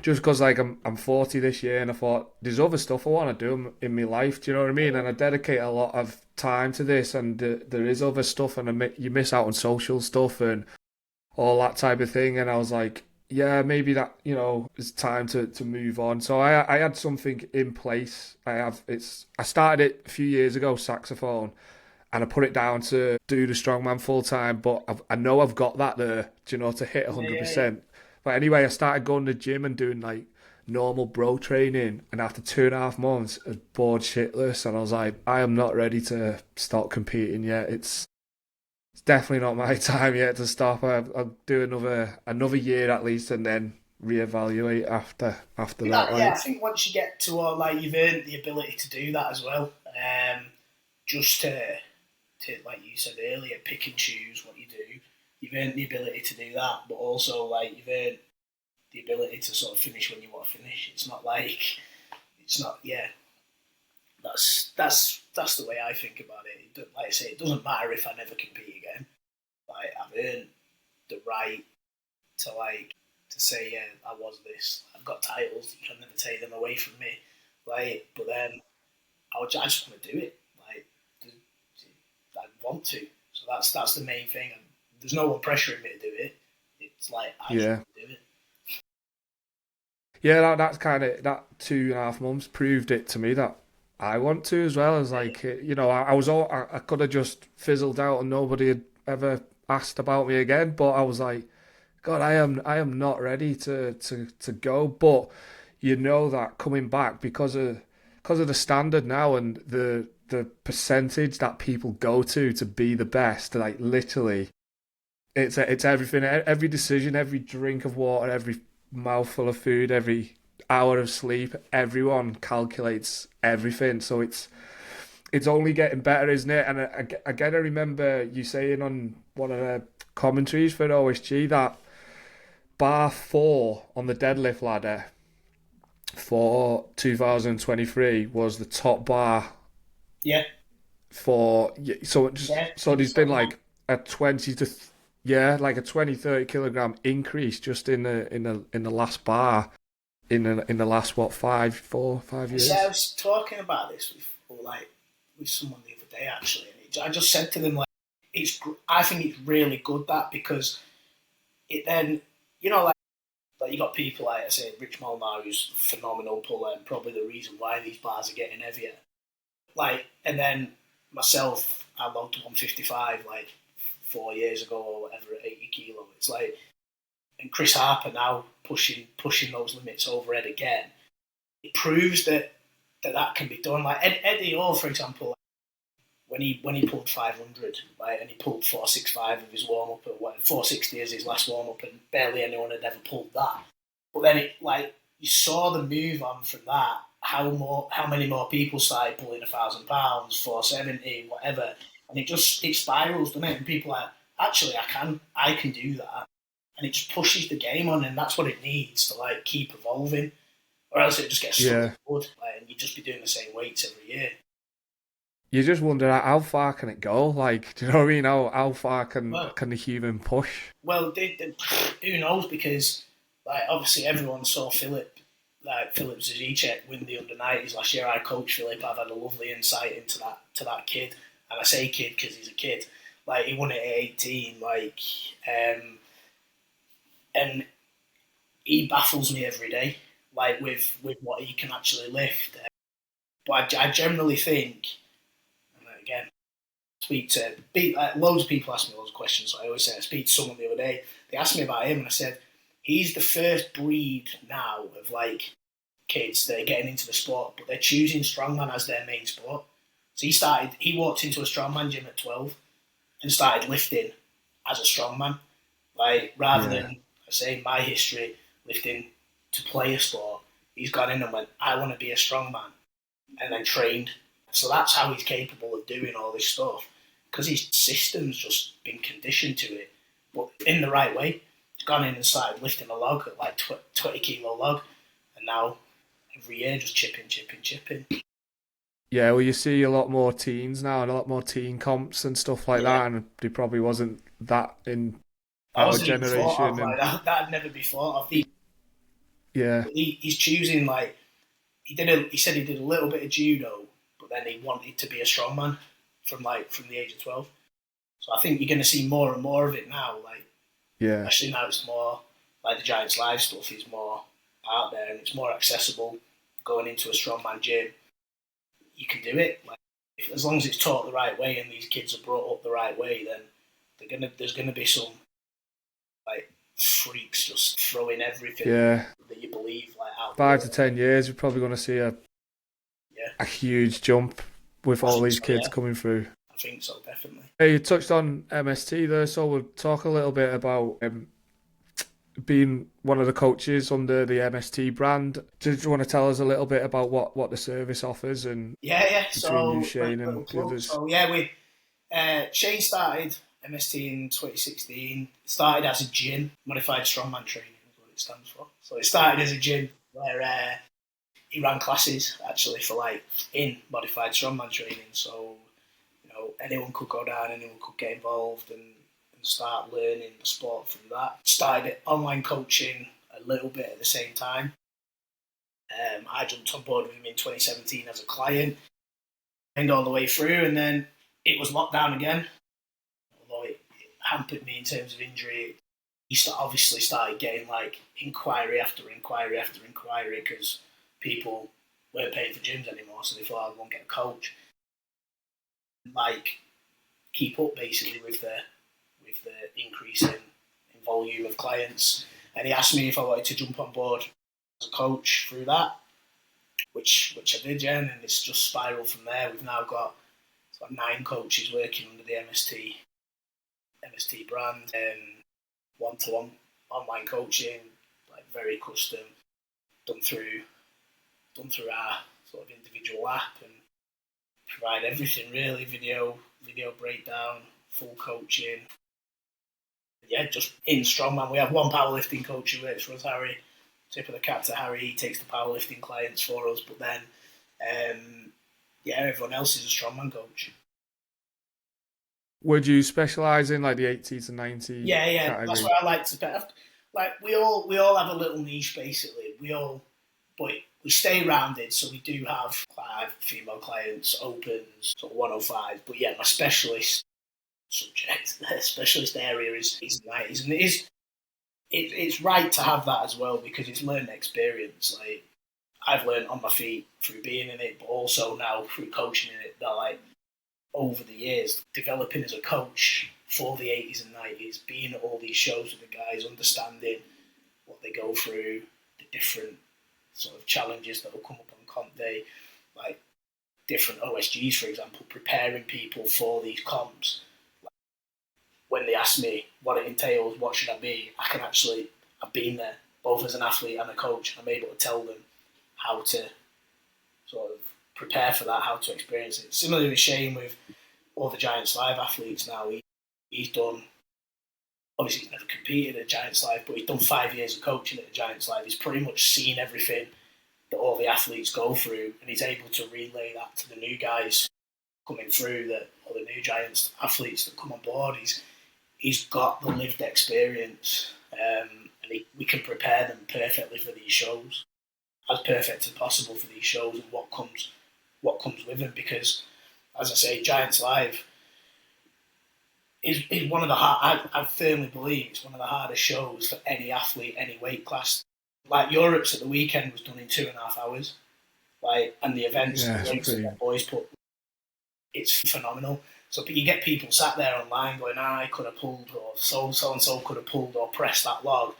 Just because I'm 40 this year, and I thought there's other stuff I want to do in my life. Do you know what I mean? And I dedicate a lot of time to this, and there is other stuff, and you miss out on social stuff and all that type of thing. And I was like, yeah, maybe that it's time to move on. So I had something in place. I started it a few years ago, saxophone, and I put it down to do the strongman full time. But I know I've got that there, to hit Yeah, yeah, 100%. But anyway, I started going to the gym and doing like normal bro training, and after 2.5 months, I was bored shitless, and I was like, I am not ready to start competing yet. It's definitely not my time yet to stop. I'll do another year at least, and then reevaluate after that. I think once you get to you've earned the ability to do that as well. Just to like you said earlier, pick and choose what you do. You've earned the ability to do that, but also you've earned the ability to sort of finish when you want to finish. It's not. Yeah, that's the way I think about it. Like I say, it doesn't matter if I never compete again. I've earned the right to say, yeah, I was this. I've got titles. You can never take them away from me. But then I just want to do it. I want to. So that's the main thing. And there's no one pressuring me to do it. It's I just Yeah, want to do it. yeah. That's kind of that 2.5 months proved it to me that I want to as well. As I was all I could have just fizzled out and nobody had ever asked about me again. But I was like, God, I am not ready to go. But you know that coming back because of the standard now and the percentage that people go to be the best, like literally, it's everything, every decision, every drink of water, every mouthful of food, every hour of sleep. Everyone calculates everything, so it's only getting better, isn't it? And again, I remember you saying on one of the commentaries for OSG that bar 4 on the deadlift ladder for 2023 was the top bar Yeah, for yeah. so there's been like a 20 to yeah, like a 20-30 kilogram increase just in the last bar in the last what 5 I years. was talking about this with someone the other day actually, and I just said to them I think it's really good that because it then you got people like I say Rich Molnar who's a phenomenal puller and probably the reason why these bars are getting heavier. And then myself, I logged 155 4 years ago or whatever at 80 kilo. It's like, and Chris Harper now pushing those limits overhead again. It proves that can be done. Like Eddie Hall, for example, when he pulled 500, right, and he pulled 465 of his warm up, or 460 as his last warm up, and barely anyone had ever pulled that. But then you saw the move on from that. How many more people started pulling 1,000 pounds, 470, whatever, and it spirals, doesn't it? And people are like, actually, I can do that, and it just pushes the game on, and that's what it needs to like keep evolving, or else it just gets stuck in wood, and you'd just be doing the same weights every year. You just wonder how far can it go? Like, do you know what I mean? How far can the human push? Well, who knows? Because like obviously everyone saw Philip Zizicek win the under-90s last year. I coached Philip. I've had a lovely insight into that kid, and I say kid because he's a kid. Like he won it at 18. And he baffles me every day. Like with what he can actually lift. But I generally think, and again, loads of people ask me loads of questions. So I always say I speak to someone the other day. They asked me about him, and I said he's the first breed now of like kids that are getting into the sport, but they're choosing strongman as their main sport. So he walked into a strongman gym at 12 and started lifting as a strongman. Like rather than, I say, my history lifting to play a sport, he's gone in and went, I want to be a strongman, and then trained. So that's how he's capable of doing all this stuff, because his system's just been conditioned to it, but in the right way. He's gone in and started lifting a log at like 20 kilo log, and now every year just chipping. Yeah, well, you see a lot more teens now and a lot more teen comps and stuff like that, and there probably wasn't that in our generation. Like, that'd never be thought of. He's choosing like he said he did a little bit of judo, but then he wanted to be a strongman from the age of 12. So I think you're going to see more and more of it now. Like, especially now it's more like the Giants Live stuff is more out there and it's more accessible. Going into a strongman gym, you can do it. Like, as long as it's taught the right way and these kids are brought up the right way, then there's gonna be some like freaks just throwing everything that you believe like out. 5 to 10 years, we're probably going to see a huge jump with all these kids coming through. I think so, definitely. Hey, you touched on MST there, so we'll talk a little bit about being one of the coaches under the MST brand. Do you want to tell us a little bit about what the service offers and between you, Shane, and the others? So Shane started MST in 2016. It started as a gym, modified strongman training is what it stands for. So it started as a gym where he ran classes actually for like in modified strongman training. So anyone could go down, anyone could get involved and start learning the sport through that. Started online coaching a little bit at the same time. I jumped on board with him in 2017 as a client, and all the way through, and then it was locked down again. Although it hampered me in terms of injury, he obviously started getting like inquiry after inquiry after inquiry because people weren't paying for gyms anymore, so they thought I won't get a coach. Like keep up basically with the increase in volume of clients, and he asked me if I wanted to jump on board as a coach through that, which I did, and it's just spiraled from there. We've now got 9 coaches working under the MST brand, one-to-one online coaching, like very custom, done through our sort of individual app, and provide everything really, video breakdown, full coaching. Yeah, just in strongman. We have one powerlifting coach who works for us, Harry. Tip of the cap to Harry. He takes the powerlifting clients for us, but then everyone else is a strongman coach. Would you specialise in like the 80 to 90? Yeah, category? That's what I like to. Like we all have a little niche basically. But we stay rounded, so we do have 5 female clients, opens, sort of 105. But yeah, my specialist area is 90s, and it's right to have that as well because it's learned experience. Like I've learned on my feet through being in it, but also now through coaching in it. That like over the years, developing as a coach for the 80s and 90s, being at all these shows with the guys, understanding what they go through, the different sort of challenges that will come up on comp day, like different OSGs, for example, preparing people for these comps. Like, when they ask me what it entails, what should I be, I've been there, both as an athlete and a coach. I'm able to tell them how to sort of prepare for that, how to experience it. Similarly with Shane, with all the Giants Live athletes now, he's done, obviously he's never competed at Giants Live, but he's done 5 years of coaching at the Giants Live. He's pretty much seen everything that all the athletes go through, and he's able to relay that to the new guys coming through, or the new Giants athletes that come on board. He's got the lived experience, and we can prepare them perfectly for these shows, as perfect as possible for these shows, and what comes with them. Because, as I say, Giants Live is one of the I firmly believe it's one of the hardest shows for any athlete, any weight class. Like Europe's at the weekend was done in 2.5 hours, like, and the events, the weights that the boys put, it's phenomenal. So you get people sat there online going, I could have pulled, or so and so could have pulled or pressed that log.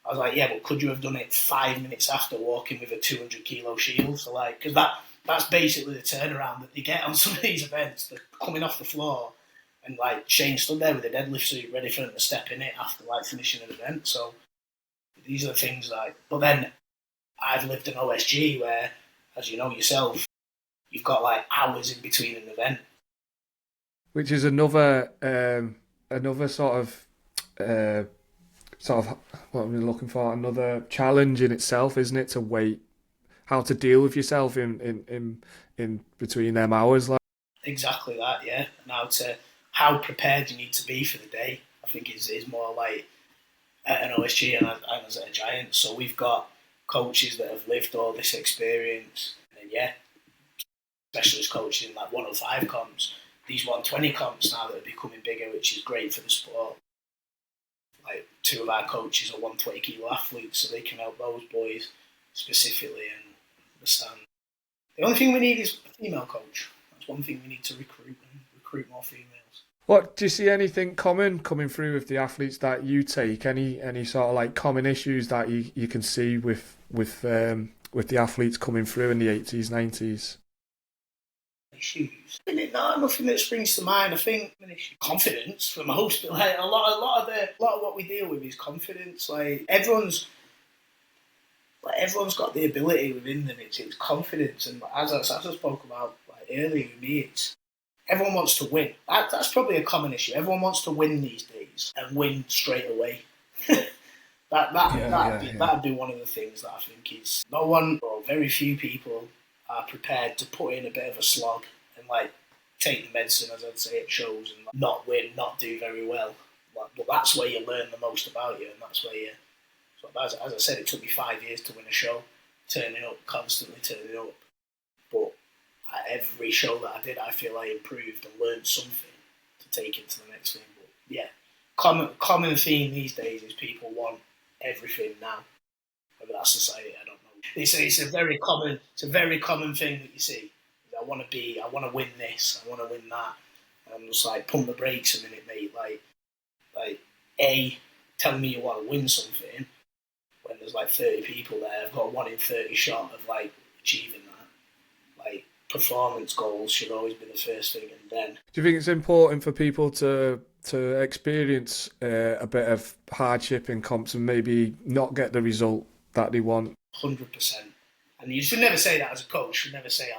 I was like, yeah, but could you have done it 5 minutes after walking with a 200 kilo shield? So like, because that's basically the turnaround that they get on some of these events. They're coming off the floor, and like Shane stood there with a deadlift suit ready for them to step in it after like finishing an event. So these are the things like, but then I've lived an OSG where, as you know yourself, you've got like hours in between an event. Which is another sort of what I'm looking for, another challenge in itself, isn't it? To wait, how to deal with yourself in between them hours, like. Exactly that, yeah. And how prepared you need to be for the day, I think is more like at an OSG and as at a Giant. So we've got coaches that have lived all this experience, and yeah, specialist coaches in like 105 comps, these 120 comps now that are becoming bigger, which is great for the sport. Like 2 of our coaches are 120 kilo athletes, so they can help those boys specifically and understand. The only thing we need is a female coach. That's one thing we need to recruit more females. What do you see anything common coming through with the athletes that you take? Any sort of like common issues that you can see with the athletes coming through in the 80s, 90s? Issues? No, nothing that springs to mind. I think confidence for most. Like a lot of what we deal with is confidence. Like everyone's got the ability within them. It's confidence, and as I spoke about like earlier with me, it's everyone wants to win. That's probably a common issue. Everyone wants to win these days and win straight away. That'd be one of the things that I think is no one or very few people are prepared to put in a bit of a slog and like take the medicine, as I'd say, at shows, and not win, not do very well. But that's where you learn the most about you, and that's where you. So as I said, it took me 5 years to win a show, constantly turning up. But at every show that I did, I feel I improved and learned something to take into the next thing. But yeah, common theme these days is people want everything now. Whether that's society, I don't know. It's a very common thing that you see. I want to win this, I want to win that. And I'm just like, pump the brakes a minute, mate. Like, telling me you want to win something when there's like 30 people there. I've got a 1 in 30 shot of like achieving that. Like, performance goals should always be the first thing, and then. Do you think it's important for people to experience a bit of hardship in comps and maybe not get the result that they want? 100%. And you should never say that as a coach. You should never say,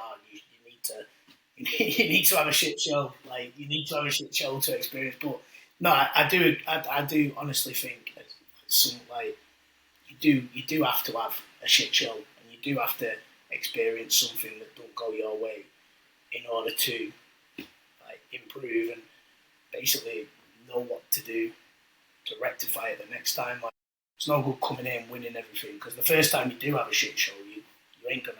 you need to have a shit show. Like, you need to have a shit show to experience. But no, I do honestly think some like you do have to have a shit show, and you do have to experience something that don't go your way in order to like improve and basically know what to do to rectify it the next time. Like, it's no good coming in winning everything, because the first time you do have a shit show, you ain't gonna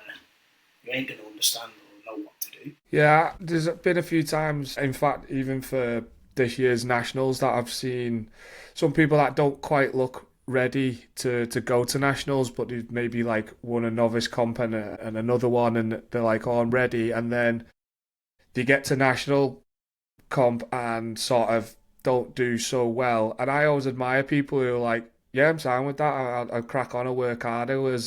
understand or know what to do. Yeah, there's been a few times, in fact, even for this year's nationals, that I've seen some people that don't quite look ready to go to nationals, but they've maybe like won a novice comp and another one, and they're like, oh, I'm ready, and then they get to national comp and sort of don't do so well. And I always admire people who are like, yeah, I'm fine with that. I'll crack on and work harder.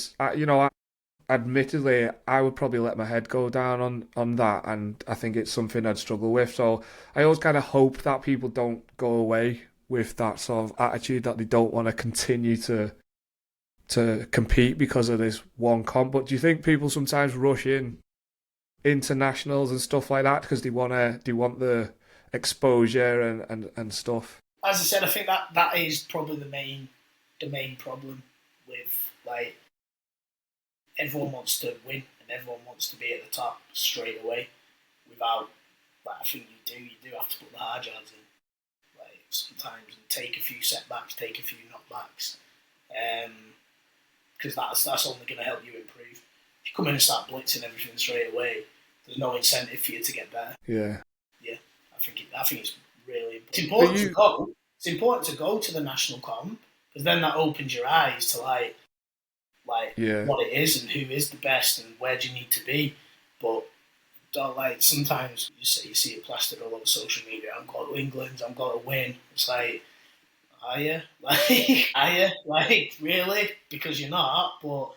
Admittedly, I would probably let my head go down on that, and I think it's something I'd struggle with. So I always kind of hope that people don't go away with that sort of attitude that they don't want to continue to compete because of this one comp. But do you think people sometimes rush in internationals and stuff like that because they want the exposure and stuff? As I said, I think that is probably the main problem with, like, everyone wants to win and everyone wants to be at the top straight away without, like, I think you do have to put the hard yards in, like, sometimes, and take a few setbacks, take a few knockbacks, because that's only going to help you improve. If you come in and start blitzing everything straight away, there's no incentive for you to get better. Yeah. I think it's really important. It's important to go to the national comp, because then that opens your eyes to like what it is and who is the best and where do you need to be. But don't, like, sometimes you see it plastered all over social media. I'm going to England. I'm going to win. It's like, are you? Like, really? Because you're not. But,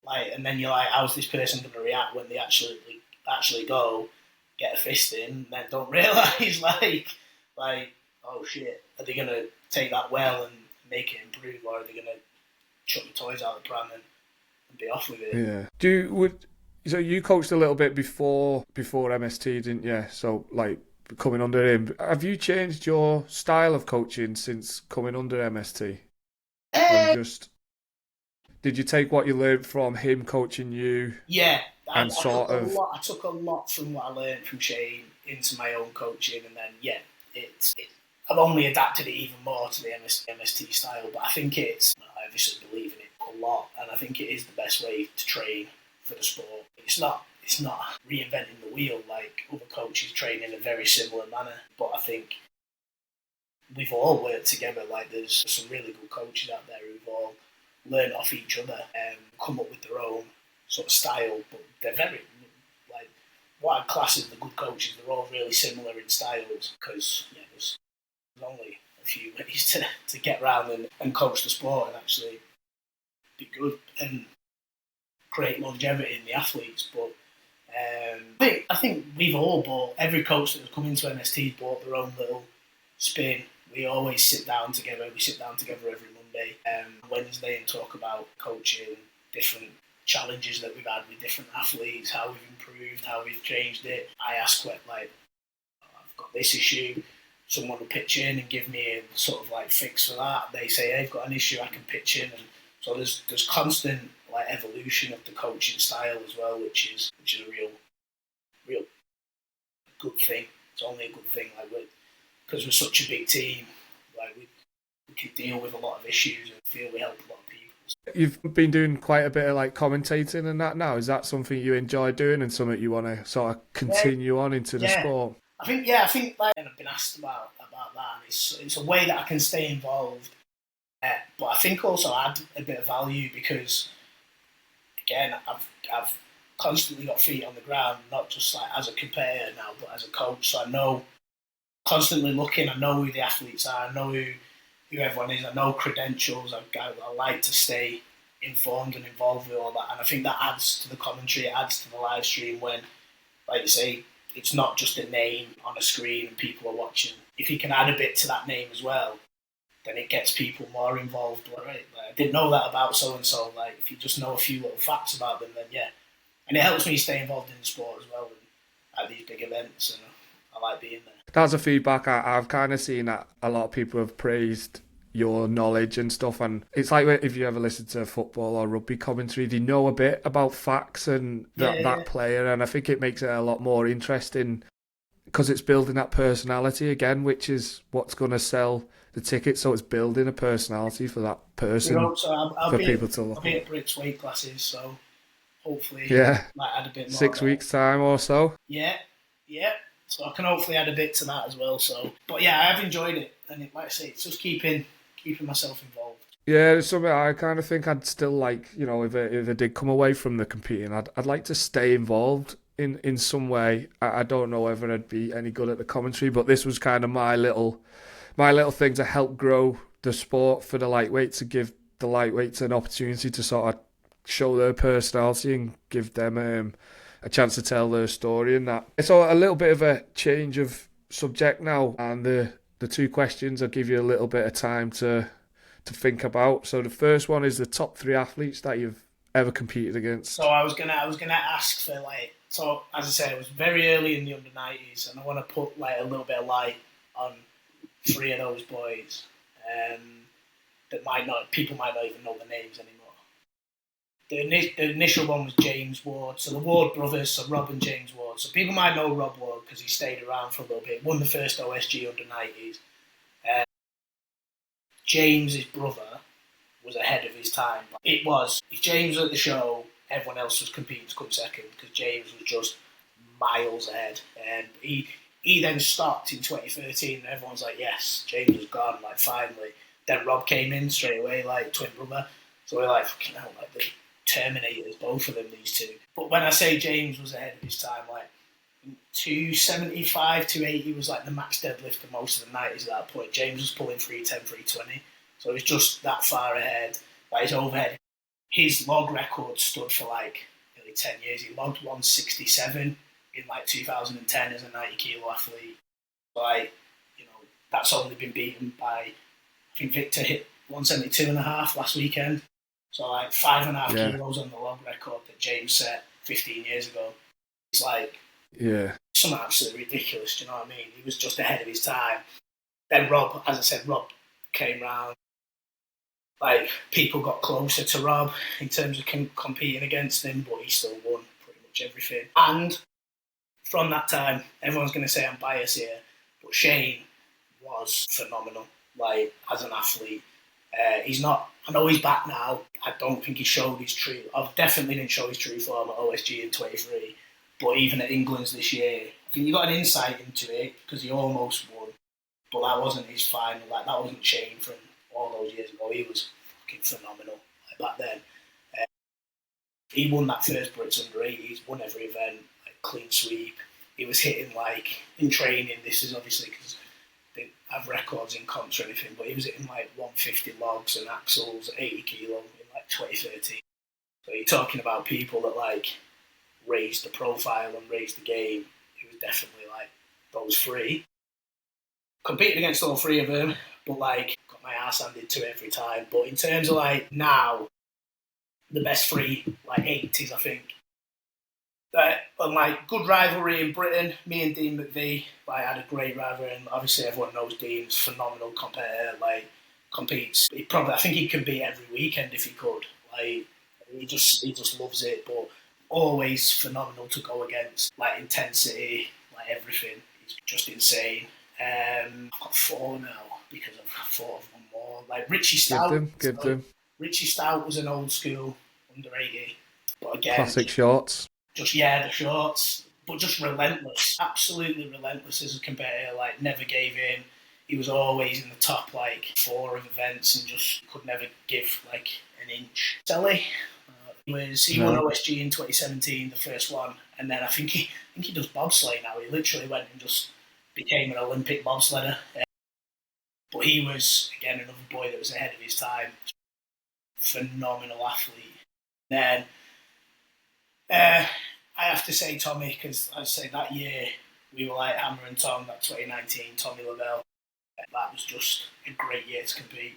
like, and then you're like, how's this person going to react when they actually go get a fist in, and then don't realise, like, oh shit, are they going to take that well and make it improve, or are they going to chuck the toys out of the pram and be off with it? Yeah. So you coached a little bit before MST, didn't you? So, like, coming under him, have you changed your style of coaching since coming under MST? Or did you take what you learned from him coaching you? Yeah, I took a lot from what I learned from Shane into my own coaching, and then I've only adapted it even more to the MST style. But I think I obviously believe in it a lot, and I think it is the best way to train for the sport. It's not reinventing the wheel, like other coaches train in a very similar manner. But I think we've all worked together. Like, there's some really good coaches out there who've all learned off each other and come up with their own sort of style. But they're very, like, what I'd class as the good coaches. They're all really similar in styles, because there's only a few ways to get around and coach the sport and actually be good and create longevity in the athletes. But I think we've all bought, every coach that has come into MST bought their own little spin. We always sit down together. We sit down together every Monday, Wednesday, and talk about coaching, different challenges that we've had with different athletes, how we've improved, how we've changed it. I ask, like, I've got this issue. Someone will pitch in and give me a sort of like fix for that. They say, hey, I've got an issue, I can pitch in, and so there's constant, like, evolution of the coaching style as well, which is a real good thing. It's only a good thing, like, because we're such a big team, like, we can deal with a lot of issues and feel we help a lot of people. You've been doing quite a bit of, like, commentating and that now. Is that something you enjoy doing and something you want to sort of continue on into the sport? I think like, I've been asked about that. It's a way that I can stay involved, but I think also add a bit of value, because, again, I've constantly got feet on the ground, not just like as a competitor now, but as a coach. So I know, constantly looking. I know who the athletes are. I know who everyone is. I know credentials. I like to stay informed and involved with all that. And I think that adds to the commentary. It adds to the live stream when, like you say, it's not just a name on a screen and people are watching. If you can add a bit to that name as well, then it gets people more involved. Right? Like, I didn't know that about so-and-so. Like, if you just know a few little facts about them, then yeah. And it helps me stay involved in the sport as well, and at these big events, and I like being there. That's a feedback I've kind of seen, that a lot of people have praised your knowledge and stuff, and it's like if you ever listen to football or rugby commentary, they know a bit about facts and that player, and I think it makes it a lot more interesting, because it's building that personality again, which is what's going to sell the ticket. So it's building a personality for that person, I'll be people to look. I'll be at Brits weight classes, so hopefully, might add a bit more. 6 weeks time or so. Yeah. So I can hopefully add a bit to that as well. So, but yeah, I've enjoyed it, and like I say, it's just keeping myself involved. Yeah, it's something I kind of think I'd still like, if I did come away from the competing, I'd like to stay involved in some way. I don't know whether I'd be any good at the commentary, but this was kind of my little my little thing to help grow the sport for the lightweight, to give the lightweights an opportunity to sort of show their personality and give them a chance to tell their story and that. It's a little bit of a change of subject now, and the two questions I'll give you a little bit of time to think about. So the first one is the top three athletes that you've ever competed against. So I was gonna ask for like, so as I said, it was very early in the under 90s, and I want to put like a little bit of light on three of those boys um, that people might not even know the names anymore. The initial one was James Ward, so the Ward brothers, so Rob and James Ward. So people might know Rob Ward because he stayed around for a little bit, won the first OSG under 90s. James's brother was ahead of his time. It was, if James was at the show, everyone else was competing to come second because James was just miles ahead. And he then stopped in 2013 and everyone's like, yes, James was gone, like finally. Then Rob came in straight away, like twin brother. So we're like, fucking hell, like the Terminators, both of them, these two. But when I say James was ahead of his time, like 275, 280 was like the max deadlift for most of the 90s at that point. James was pulling 310, 320. So it was just that far ahead. Like his overhead, his log record stood for like nearly 10 years. He logged 167 in like 2010 as a 90 kilo athlete. Like, you know, that's only been beaten by, I think Victor hit 172.5 last weekend. So like 5.5 kilos on the log record that James set 15 years ago. It's like, something absolutely ridiculous, do you know what I mean? He was just ahead of his time. Then Rob, as I said, Rob came round. Like, people got closer to Rob in terms of competing against him, but he still won pretty much everything. And from that time, everyone's going to say I'm biased here, but Shane was phenomenal, like, as an athlete. He's not, I know he's back now. I don't think he showed his true, I definitely didn't show his true form at OSG in 23, but even at England's this year, I think you got an insight into it because he almost won, but that wasn't his final, like that wasn't Shane from all those years ago. He was fucking phenomenal like back then. He won that first Brits under 80s, won every event, like clean sweep. He was hitting like, in training, this is obviously because they have records in comps or anything, but he was hitting like 150 logs and axles, 80 kilo in like 2013. So you're talking about people that like raised the profile and raised the game. It was definitely like those three. Competed against all three of them, but like got my ass handed to it every time. But in terms of like now, the best three, like 80s, I think. And like good rivalry in Britain, me and Dean McVie like had a great rivalry, and obviously everyone knows Dean's phenomenal competitor. Like competes, I think he can beat every weekend if he could. Like he just loves it, but always phenomenal to go against. Like intensity, like everything. He's just insane. I've got four now because I've thought of one more. Like Richie Stout. Give them. Richie Stout was an old school under 80, but again, classic shorts. Just the shorts, but just relentless, absolutely relentless as a competitor. Like never gave in. He was always in the top like 4 of events and just could never give like an inch. Sally, he won OSG in 2017, the first one, and then I think he does bobsleigh now. He literally went and just became an Olympic bobsledder. But he was again another boy that was ahead of his time. Phenomenal athlete. Then I have to say Tommy, because I'd say that year we were like hammer and Tom, that 2019 Tommy Lavelle. That was just a great year to compete.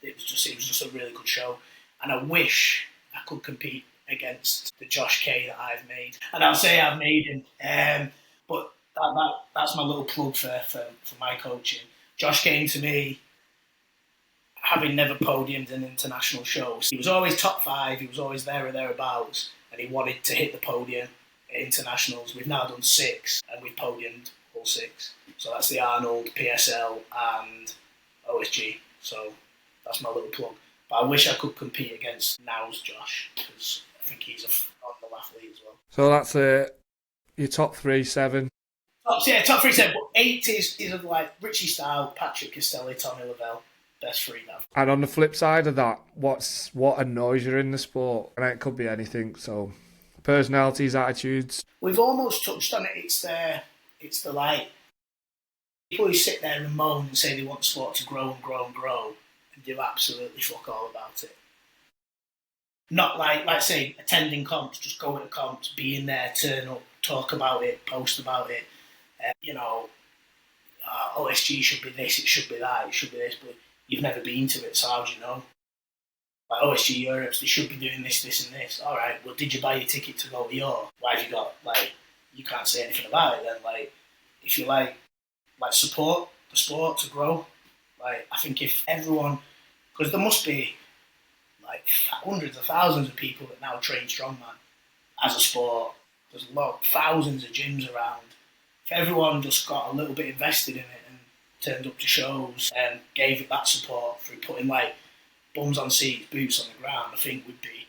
It was just a really good show, and I wish I could compete against the Josh K that I've made. And I'll say I've made him, but that's my little plug for my coaching. Josh came to me having never podiumed in international shows. He was always top 5, he was always there or thereabouts, and he wanted to hit the podium at internationals. We've now done 6, and we've podiumed all 6. So that's the Arnold, PSL, and OSG. So that's my little plug. But I wish I could compete against now's Josh, because I think he's a phenomenal athlete as well. So that's your top 3, 7. Top 3, 7. But 8 is like Richie Stout, Patrick Castelli, Tommy Lavelle. Best 3 now. And on the flip side of that, what annoys you in the sport? And it could be anything. So personalities, attitudes. We've almost touched on it. It's the like People who sit there and moan and say they want sport to grow and grow and grow and do absolutely fuck all about it. Not like say, attending comps, just going to comps, being there, turn up, talk about it, post about it. OSG should be this, it should be that, it should be this, but you've never been to it, so how do you know? Like OSG Europe's, they should be doing this, this, and this. All right, well, did you buy your ticket to go to your? Why have you got you can't say anything about it? Then if you support the sport to grow, I think if everyone, because there must be hundreds of thousands of people that now train strongman as a sport. There's thousands of gyms around. If everyone just got a little bit invested in it and turned up to shows and gave it that support through putting bums on seats, boots on the ground, I think we'd be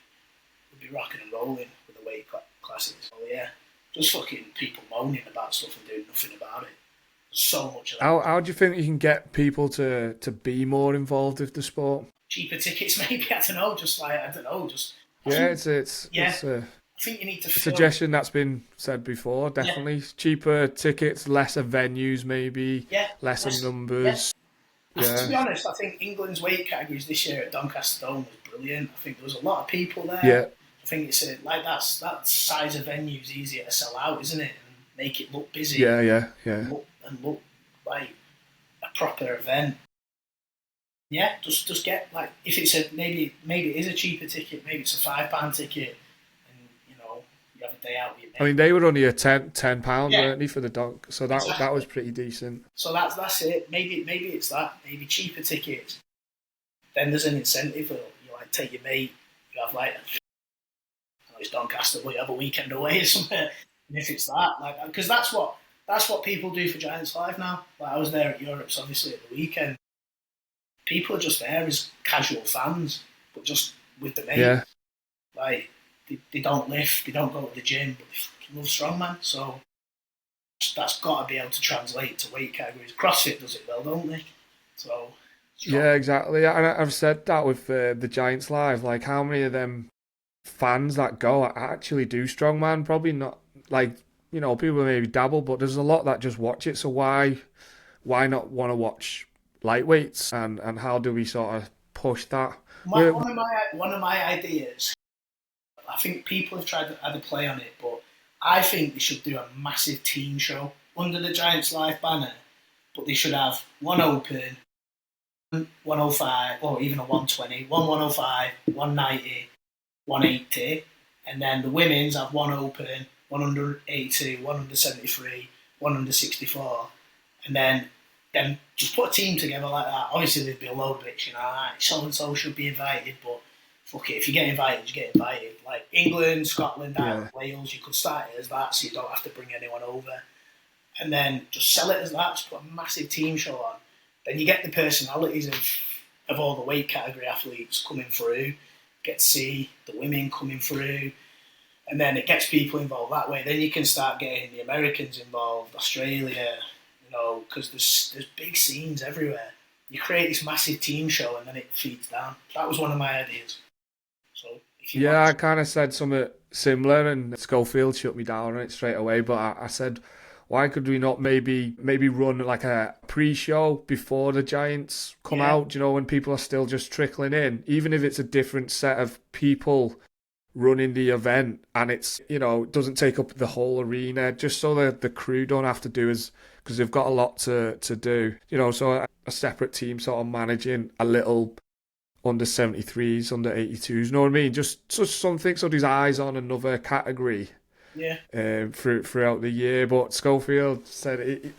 rocking and rolling with the weight classes. So yeah, just fucking people moaning about stuff and doing nothing about it. There's so much of that. How do you think you can get people to be more involved with the sport? Cheaper tickets, maybe. I don't know. I think you need to. Suggestion that's been said before, definitely. Yeah. Cheaper tickets, lesser venues, maybe. Yeah. Lesser numbers. Yeah. To be honest, I think England's weight categories this year at Doncaster Dome was brilliant. I think there was a lot of people there. Yeah. I think it's that size of venue is easier to sell out, isn't it? And make it look busy. Yeah. And look like a proper event. Yeah, just get if it's maybe it is a cheaper ticket, maybe it's a £5 ticket, and you have a day out with your mate. I mean, they were only a £10, weren't they, for the dunk? So that was pretty decent. So that's it. Maybe it's that. Maybe cheaper tickets. Then there's an incentive. You take your mate. You have I know it's Doncaster, but you have a weekend away or something. And if it's that, because that's what people do for Giants Live now. I was there at Europe's obviously at the weekend. People are just there as casual fans, but just with the mate. Yeah. They don't lift, they don't go to the gym, but they fucking love strongman. So that's got to be able to translate to weight categories. CrossFit does it well, don't they? So yeah, exactly. And I've said that with the Giants Live. How many of them fans that go actually do strongman? Probably not. People maybe dabble, but there's a lot that just watch it. So why not want to watch lightweights, and how do we sort of push that? One of my ideas, I think people have tried to add a play on it, but I think they should do a massive team show under the Giants Live banner, but they should have one open, 105, or even a 120, 105, 190, 180, and then the women's have one open, 182, 173, 164, and then just put a team together like that. Obviously, there'd be a load of it, so and so should be invited, but fuck it, if you get invited, you get invited. England, Scotland, Ireland, Wales, you could start it as that, so you don't have to bring anyone over. And then just sell it as that, just put a massive team show on. Then you get the personalities of all the weight category athletes coming through, get to see the women coming through, and then it gets people involved that way. Then you can start getting the Americans involved, Australia, because there's big scenes everywhere. You create this massive team show and then it feeds down. That was one of my ideas. So I kind of said something similar, and Schofield shut me down on it straight away. But I said, why could we not maybe run a pre-show before the Giants come out? When people are still just trickling in, even if it's a different set of people running the event, and it's doesn't take up the whole arena, just so that the crew don't have to do because they've got a lot to do. So a separate team sort of managing a little under 73s, under 82s, you know what I mean? Just something so there's eyes on another category. Yeah. Throughout the year. But Schofield said,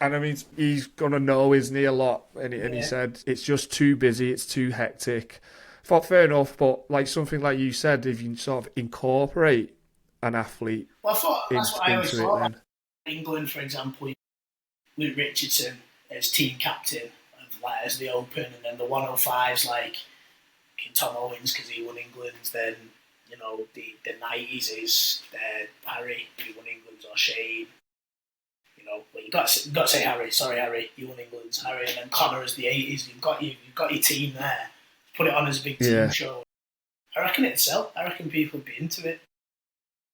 he's going to know, isn't he, a lot? And he said, it's just too busy, it's too hectic. I thought, fair enough, but something like you said, if you sort of incorporate an athlete that's what I always thought. Then. England, for example, Luke Richardson as team captain, as the Open, and then the 105s Tom Owens because he won England's. Then the 90s is Harry, who won England's, or Shane. Well, you got to say Harry. Sorry, Harry, you won England's. Harry, and then Connor as the 80s. You've got your team there. Put it on as a big team show. I reckon it'd sell. I reckon people would be into it.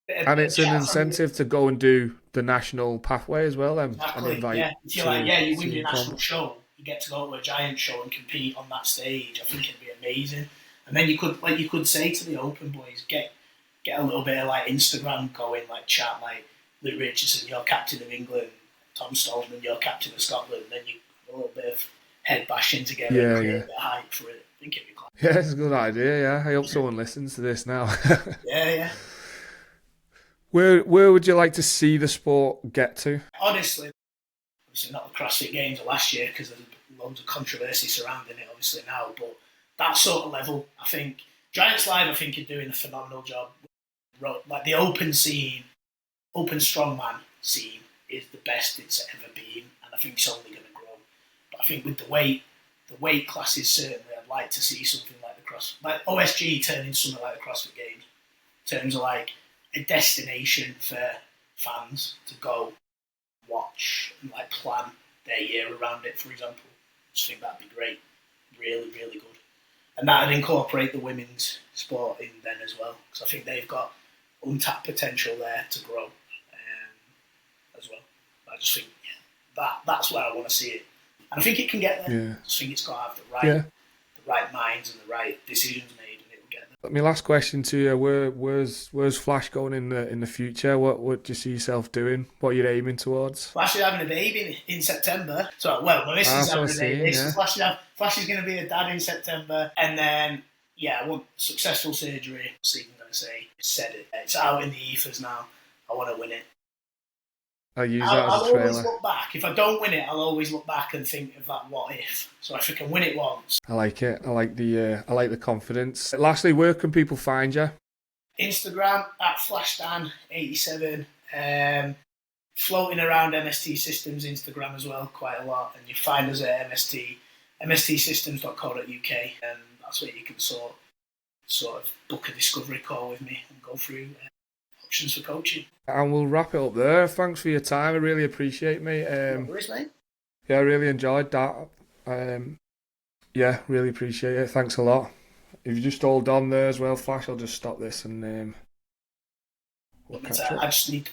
And it's an incentive to go and do the national pathway as well, and Exactly. invite Yeah. If you're like, yeah, you win to your come. national show, you get to go to a giant show and compete on that stage. I think it'd be amazing. And then you could say to the Open boys, get a little bit of like Instagram going, like chat like Luke Richardson, you're captain of England, Tom Stolman, you're captain of Scotland. Then you a little bit of head bashing together and create a bit of hype for it. I think it'd be class. Yeah, it's a good idea. Yeah, I hope someone listens to this now. Yeah. Where would you like to see the sport get to? Honestly, obviously not the CrossFit Games of last year because there's loads of controversy surrounding it. Obviously now, but that sort of level, I think Giants Live, I think, are doing a phenomenal job. Like the open scene, open strongman scene is the best it's ever been, and I think it's only going to grow. But I think with the weight classes, certainly, I'd like to see something like OSG turning something like the CrossFit Games, in terms of like a destination for fans to go watch and like plan their year around it. For example, I just think that'd be great, really, really good, and that'd incorporate the women's sport in then as well, because I think they've got untapped potential there to grow as well. I just think that's where I want to see it, and I think it can get there. Yeah. I just think it's got to have the right minds and the right decisions made, and it will get there. My last question to you: where's Flash going in the future? What do you see yourself doing? What are you aiming towards? Flash is having a baby in September. So, well, my missus is having a baby. Yeah. Flash is going to be a dad in September, and then I want successful surgery. So I'm going to say, said it. It's out in the ethers now. I want to win it. I'll use that I'll as a trailer. always look back. If I don't win it, I'll always look back and think of that what if. So if I can win it once. I like it. I like the confidence. Lastly, where can people find you? Instagram at FlashDan87. Floating around MST Systems Instagram as well quite a lot, and you find us at mstsystems.co.uk, and that's where you can sort of book a discovery call with me and go through options for coaching. And we'll wrap it up there. Thanks for your time. I really appreciate it, mate. No worries, mate. Yeah, I really enjoyed that. Yeah, really appreciate it. Thanks a lot. If you just hold on there as well, Flash, I'll just stop this and we'll catch up. I just need